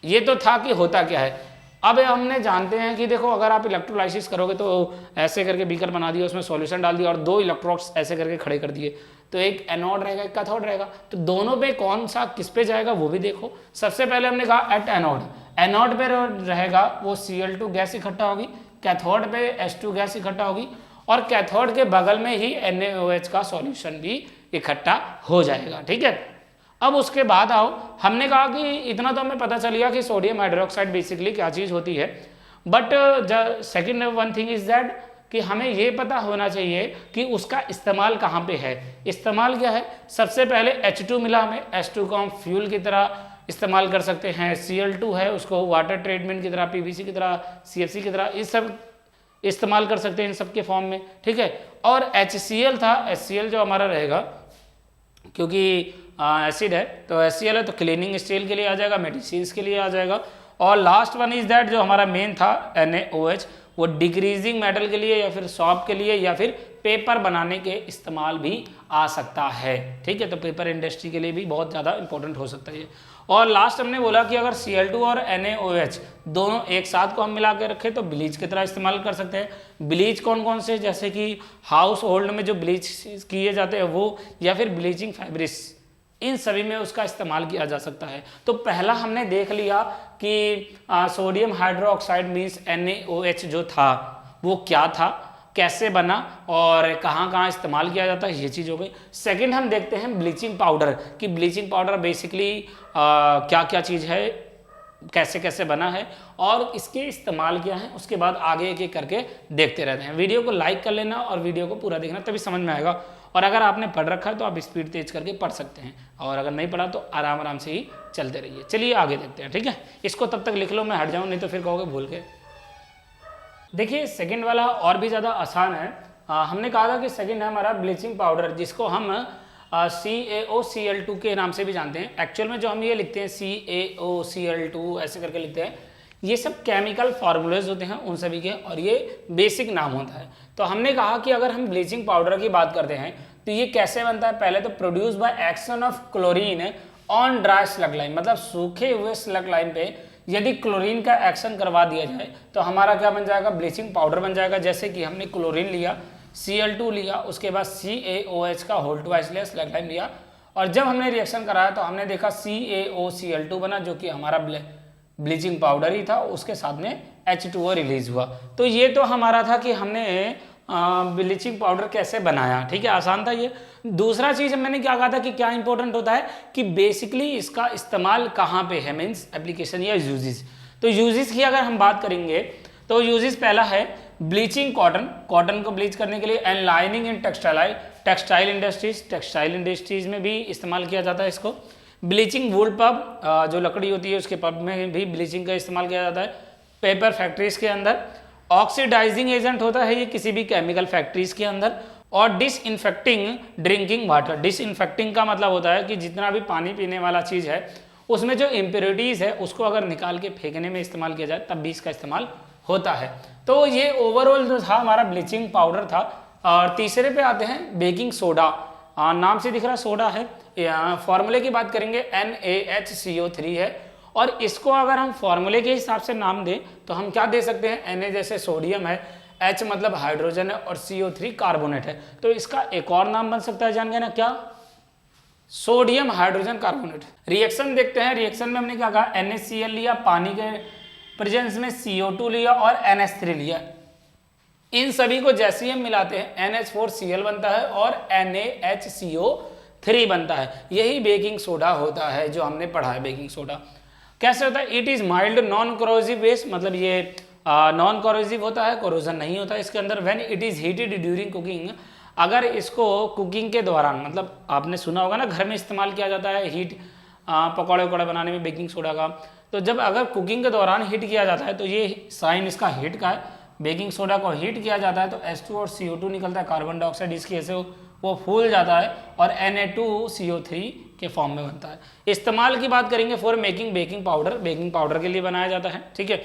ये तो था कि होता क्या है। अब हमने जानते हैं कि देखो अगर आप इलेक्ट्रोलाइसिस करोगे तो ऐसे करके बीकर बना दिया, उसमें सॉल्यूशन डाल दिया और 2 इलेक्ट्रोड्स ऐसे करके खड़े कर दिए, तो एक एनोड रहेगा, एक कैथोड रहेगा। तो दोनों पे कौन सा किस पे जाएगा वो भी देखो। सबसे पहले हमने कहा एट एनोड, एनोड पे रहेगा वो Cl2 गैस इकट्ठा होगी, कैथोड पे H2 गैस इकट्ठा होगी, और कैथोड के बगल में ही NaOH का सॉल्यूशन भी इकट्ठा हो जाएगा, ठीक है। अब उसके बाद आओ, हमने कहा कि इतना तो हमें पता चल गया कि सोडियम हाइड्रोक्साइड बेसिकली क्या चीज़ होती है, but second one thing is that कि हमें ये पता होना चाहिए कि उसका इस्तेमाल कहाँ पे है। इस्तेमाल क्या है, सबसे पहले H2 मिला हमें, H2 को हम फ्यूल की तरह इस्तेमाल कर सकते हैं। Cl2 है, उसको वाटर ट्रीटमेंट की तरह, PVC की तरह, CFC की तरह, इस सब इस्तेमाल कर सकते हैं इन सब के फॉर्म में, ठीक है। और HCl था, HCl जो हमारा रहेगा, क्योंकि एसिड है तो HCl है, तो क्लीनिंग स्टील के लिए आ जाएगा, मेडिसिन के लिए आ जाएगा। और लास्ट वन इज दैट जो हमारा मेन था NaOH, वो डिक्रीजिंग मेटल के लिए या फिर सॉप के लिए या फिर पेपर बनाने के इस्तेमाल भी आ सकता है, ठीक है। तो पेपर इंडस्ट्री के लिए भी बहुत ज़्यादा इंपॉर्टेंट हो सकता है ये। और लास्ट हमने बोला कि अगर Cl2 और NaOH दोनों एक साथ को हम मिला के रखें तो ब्लीच की तरह इस्तेमाल कर सकते हैं। ब्लीच कौन कौन से, जैसे कि हाउस होल्ड में जो ब्लीच किए जाते हैं वो, या फिर ब्लीचिंग फैब्रिक्स, इन सभी में उसका इस्तेमाल किया जा सकता है। तो पहला हमने देख लिया कि सोडियम हाइड्रोक्साइड मीन्स NaOH जो था वो क्या था, कैसे बना और कहाँ कहाँ इस्तेमाल किया जाता है, ये चीज़ हो गई। सेकंड हम देखते हैं ब्लीचिंग पाउडर, कि ब्लीचिंग पाउडर बेसिकली क्या क्या चीज़ है, कैसे कैसे बना है और इसके इस्तेमाल क्या है। उसके बाद आगे एक एक करके देखते रहते हैं। वीडियो को लाइक कर लेना और वीडियो को पूरा देखना, तभी समझ में आएगा। और अगर आपने पढ़ रखा है तो आप स्पीड तेज करके पढ़ सकते हैं, और अगर नहीं पढ़ा तो आराम आराम से ही चलते रहिए। चलिए आगे देखते हैं, ठीक है। इसको तब तक लिख लो, मैं हट जाऊँ, नहीं तो फिर कहोगे भूल के। देखिए सेकंड वाला और भी ज़्यादा आसान है। हमने कहा था कि सेकंड है हमारा ब्लीचिंग पाउडर, जिसको हम CaOCl2 के नाम से भी जानते हैं। एक्चुअल में जो हम ये लिखते हैं CaOCl2 ऐसे करके लिखते हैं, ये सब केमिकल फार्मूलेज होते हैं उन सभी के, और ये बेसिक नाम होता है। तो हमने कहा कि अगर हम ब्लीचिंग पाउडर की बात करते हैं तो ये कैसे बनता है। पहले तो produce by action of chlorine on dry slug line, मतलब सूखे हुए स्लग लाइन पे यदि क्लोरीन का एक्शन करवा दिया जाए तो हमारा क्या बन जाएगा, ब्लीचिंग पाउडर बन जाएगा। जैसे कि हमने क्लोरीन लिया, Cl2 लिया, उसके बाद CaOH का होल ट्वाइस लिया, स्लग लिया, और जब हमने रिएक्शन कराया तो हमने देखा CaOCl2 बना, जो कि हमारा ब्लीचिंग पाउडर ही था, उसके साथ में H2O रिलीज हुआ। तो ये तो हमारा था कि हमने ब्लीचिंग पाउडर कैसे बनाया, ठीक है, आसान था ये। दूसरा चीज़ मैंने क्या कहा था कि क्या इंपॉर्टेंट होता है कि बेसिकली इसका इस्तेमाल कहाँ पे है, मीन्स एप्लीकेशन या यूजेस। तो यूजेस की अगर हम बात करेंगे तो यूजेस पहला है ब्लीचिंग कॉटन, कॉटन को ब्लीच करने के लिए, and lining in textile industries, textile industries में भी इस्तेमाल किया जाता है इसको। ब्लीचिंग वुड पब, जो लकड़ी होती है उसके पब में भी ब्लीचिंग का इस्तेमाल किया जाता है। पेपर फैक्ट्रीज के अंदर ऑक्सीडाइजिंग एजेंट होता है ये किसी भी केमिकल फैक्ट्रीज के अंदर। और डिसइंफेक्टिंग ड्रिंकिंग वाटर, डिसइंफेक्टिंग का मतलब होता है कि जितना भी पानी पीने वाला चीज़ है उसमें जो इम्प्योरिटीज़ है उसको अगर निकाल के फेंकने में इस्तेमाल किया जाए तब भी इसका इस्तेमाल होता है। तो ये ओवरऑल जो था हमारा ब्लीचिंग पाउडर था। और तीसरे पे आते हैं बेकिंग सोडा, नाम से दिख रहा सोडा है। फॉर्मूले की बात करेंगे NaHCO3 है, और इसको अगर हम फॉर्मूले के हिसाब से नाम दें तो हम क्या दे सकते हैं, Na जैसे सोडियम है, H मतलब हाइड्रोजन है, और CO3 कार्बोनेट है। तो इसका एक और नाम बन सकता है, जान गए ना, क्या, सोडियम हाइड्रोजन कार्बोनेट। रिएक्शन देखते हैं, रिएक्शन में हमने क्या कहा, NaCl लिया, पानी के प्रेजेंस में CO2 लिया और NH3 लिया। इन सभी को जैसे ही हम मिलाते हैं NH4Cl बनता है और NaHCO3 बनता है। यही बेकिंग सोडा होता है जो हमने पढ़ा है। बेकिंग सोडा कैसे होता है, it is mild non corrosive base, मतलब ये नॉन कोरोसिव होता है, कोरोजन नहीं होता इसके अंदर। When it is heated during cooking, अगर इसको कुकिंग के दौरान, मतलब आपने सुना होगा ना घर में इस्तेमाल किया जाता है हीट, पकौड़े वकौड़े बनाने में बेकिंग सोडा का। तो जब अगर कुकिंग के दौरान हीट किया जाता है तो ये साइन इसका हीट का है, बेकिंग सोडा को हीट किया जाता है तो H2 और CO2 निकलता है, कार्बन डाइऑक्साइड, इसकी वजह से वो फूल जाता है और Na2CO3 के फॉर्म में बनता है। इस्तेमाल की बात करेंगे for making baking powder, baking powder के लिए बनाया जाता है, ठीक है।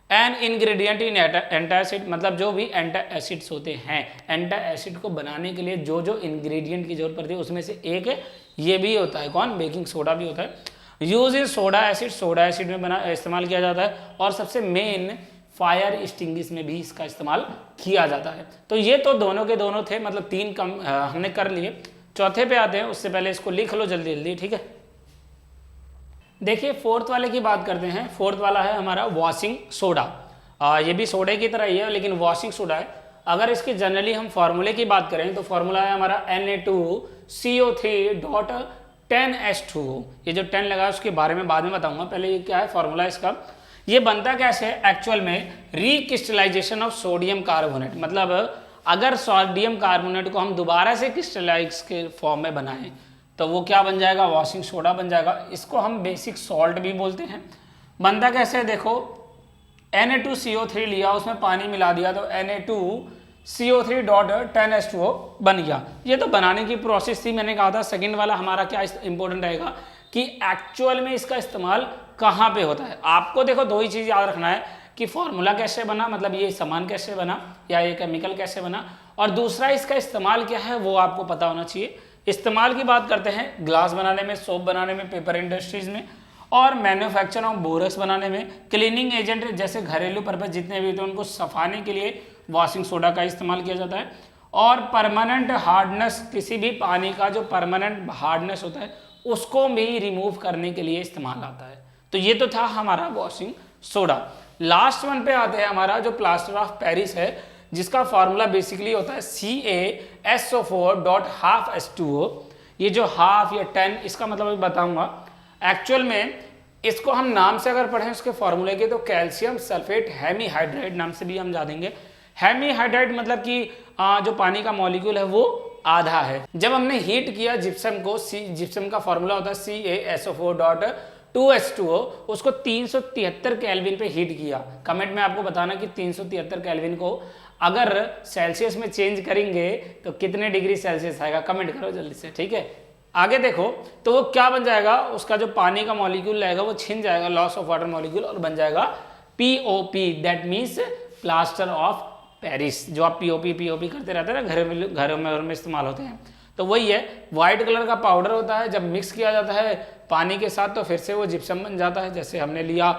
एन इंग्रेडिएंट इन एंटासिड, मतलब जो भी एंटा एसिड्स होते हैं, एंटा एसिड को बनाने के लिए जो जो इंग्रेडिएंट की जरूरत पड़ती है उसमें से एक है ये भी होता है, कौन, बेकिंग सोडा भी होता है। Use in soda acid, soda acid में बना इस्तेमाल किया जाता है। और सबसे मेन फायर एक्सटिंग्विश में भी इसका इस्तेमाल किया जाता है। तो ये तो दोनों के दोनों थे, मतलब तीन कम हमने कर लिए। चौथे पे आते हैं, उससे पहले इसको लिख लो जल्दी जल्दी, ठीक है। देखिए फोर्थ वाले की बात करते हैं। फोर्थ वाला है हमारा वॉशिंग सोडा। ये भी सोडे की तरह ही है लेकिन वॉशिंग सोडा है। अगर इसके जनरली हम फार्मूले की बात करें तो फार्मूला है हमारा Na2CO3.10H2O। ये जो 10 लगा है उसके बारे में बाद में बताऊंगा, पहले ये क्या है फार्मूला इसका। ये बनता कैसे है एक्चुअल में, रिक्रिस्टलाइजेशन ऑफ सोडियम कार्बोनेट, मतलब अगर सोडियम कार्बोनेट को हम दोबारा से क्रिस्टलाइज के फॉर्म में बनाएं तो वो क्या बन जाएगा, वॉशिंग सोडा बन जाएगा। इसको हम बेसिक सॉल्ट भी बोलते हैं। बनता कैसे है, देखो Na2CO3 लिया, उसमें पानी मिला दिया तो Na2CO3.10H2O बन गया। ये तो बनाने की प्रोसेस थी, मैंने कहा था। सेकंड वाला हमारा क्या इंपॉर्टेंट रहेगा कि एक्चुअल में इसका इस्तेमाल कहाँ पे होता है। आपको देखो दो ही चीज़ याद रखना है कि फॉर्मूला कैसे बना, मतलब ये सामान कैसे बना या ये केमिकल कैसे बना, और दूसरा इसका इस्तेमाल क्या है वो आपको पता होना चाहिए। इस्तेमाल की बात करते हैं, ग्लास बनाने में, सोप बनाने में, पेपर इंडस्ट्रीज में, और मैन्युफैक्चर ऑफ बोरक्स बनाने में, क्लीनिंग एजेंट जैसे घरेलू पर्पज जितने भी होते हैं उनको सफाने के लिए वॉशिंग सोडा का इस्तेमाल किया जाता है। और परमानेंट हार्डनेस, किसी भी पानी का जो परमानेंट हार्डनेस होता है उसको भी रिमूव करने के लिए इस्तेमाल आता है। तो ये तो था हमारा वॉशिंग सोडा। लास्ट वन पे आते हैं हमारा जो प्लास्टर ऑफ पेरिस है, जिसका फार्मूला बेसिकली होता है CaSO4.12H2O। ये जो हाफ या 10 इसका मतलब मैं बताऊंगा। एक्चुअल में इसको हम नाम से अगर पढ़ें उसके फॉर्मूले के तो कैल्शियम सल्फेट हेमीहाइड्राइड नाम से भी हम जानेंगे। हेमीहाइड्राइड मतलब कि जो पानी का मॉलिक्यूल है वो आधा है। जब हमने हीट किया जिप्सम को, जिप्सम का फॉर्मूला होता है CaSO4.2H2O, उसको 373 केल्विन पे हीट किया। कमेंट में आपको बताना कि 373 केल्विन को अगर सेल्सियस में चेंज करेंगे तो कितने डिग्री सेल्सियस आएगा, कमेंट करो जल्दी से, ठीक है। आगे देखो तो वो क्या बन जाएगा, उसका जो पानी का मॉलिक्यूल रहेगा वो छिन जाएगा, लॉस ऑफ वाटर मॉलिक्यूल, और बन जाएगा POP, that means plaster of Paris. जो आप POP करते रहते हैं ना, घरों में इस्तेमाल होते हैं, तो वही है। व्हाइट कलर का पाउडर होता है, जब मिक्स किया जाता है पानी के साथ तो फिर से वो जिप्सम बन जाता है। जैसे हमने लिया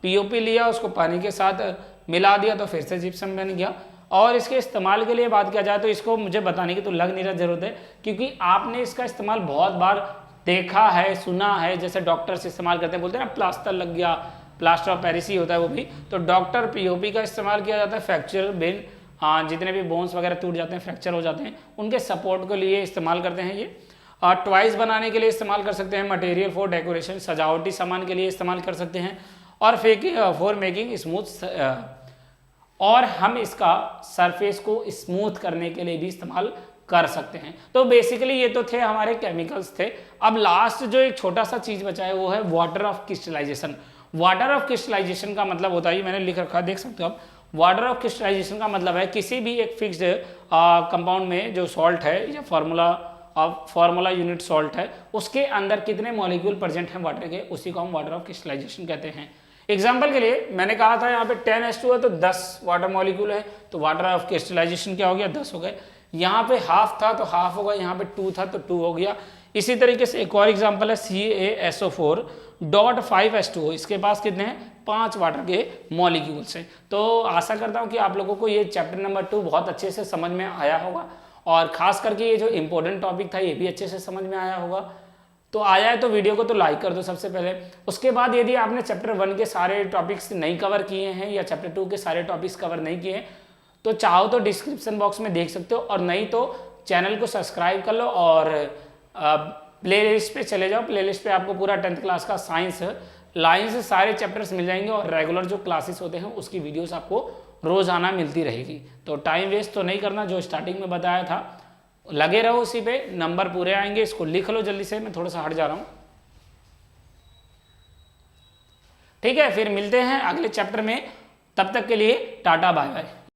POP लिया, उसको पानी के साथ मिला दिया तो फिर से जिप्सम बन गया। और इसके इस्तेमाल के लिए बात किया जाए तो इसको मुझे बताने की तो लग नहीं रहा जरूरत है, क्योंकि आपने इसका इस्तेमाल बहुत बार देखा है, सुना है। जैसे डॉक्टर्स इस्तेमाल करते हैं, बोलते हैं ना प्लास्टर लग गया, प्लास्टर ऑफ पेरिस ही होता है वो भी। तो डॉक्टर पीओपी का इस्तेमाल किया जाता है फ्रैक्चर बेन, जितने भी बोन्स वगैरह टूट जाते हैं, फ्रैक्चर हो जाते हैं, उनके सपोर्ट के लिए इस्तेमाल करते हैं ये। टॉयज बनाने के लिए इस्तेमाल कर सकते हैं, मटेरियल फॉर डेकोरेशन, सजावटी सामान के लिए इस्तेमाल कर सकते हैं, और फॉर मेकिंग स्मूथ, और हम इसका सरफेस को स्मूथ करने के लिए भी इस्तेमाल कर सकते हैं। तो बेसिकली ये तो थे हमारे केमिकल्स थे। अब लास्ट जो एक छोटा सा चीज बचा है वो है water of crystallization. Water of crystallization का मतलब होता है, मैंने लिख रखा, देख सकते हो आप। वाटर ऑफ क्रिस्टलाइजेशन का मतलब है किसी भी एक फिक्स्ड कंपाउंड में जो सॉल्ट है या फार्मूला यूनिट सॉल्ट है, उसके अंदर कितने मॉलिक्यूल प्रेजेंट हैं वाटर के, उसी को हम वाटर ऑफ क्रिस्टलाइजेशन कहते हैं। एग्जाम्पल के लिए मैंने कहा था यहाँ पे 10H2 है तो 10 वाटर मॉलिक्यूल है, तो वाटर ऑफ क्रिस्टलाइजेशन क्या हो गया, 10 हो गए। यहाँ पे हाफ था तो हाफ होगा, यहाँ पे 2 था तो 2 हो गया। इसी तरीके से एक और एग्जाम्पल है CaSO4.5H2O, इसके पास कितने हैं, 5 वाटर के मॉलिक्यूल्स हैं। तो आशा करता हूँ कि आप लोगों को ये चैप्टर नंबर 2 बहुत अच्छे से समझ में आया होगा, और खास करके ये जो इंपॉर्टेंट टॉपिक था ये भी अच्छे से समझ में आया होगा। तो आया है तो वीडियो को तो लाइक कर दो सबसे पहले। उसके बाद यदि आपने चैप्टर 1 के सारे टॉपिक्स नहीं कवर किए हैं या चैप्टर 2 के सारे टॉपिक्स कवर नहीं किए हैं, तो चाहो तो डिस्क्रिप्शन बॉक्स में देख सकते हो, और नहीं तो चैनल को सब्सक्राइब कर लो और प्लेलिस्ट पे चले जाओ। प्लेलिस्ट पे आपको पूरा 10th क्लास का साइंस लाइन से सारे चैप्टर्स मिल जाएंगे, और रेगुलर जो क्लासेस होते हैं उसकी वीडियोस आपको रोजाना मिलती रहेगी। तो टाइम वेस्ट तो नहीं करना, जो स्टार्टिंग में बताया था लगे रहो उसी पे, नंबर पूरे आएंगे। इसको लिख लो जल्दी से, मैं थोड़ा सा हट जा रहा हूँ। ठीक है, फिर मिलते हैं अगले चैप्टर में, तब तक के लिए टाटा बाय बाय।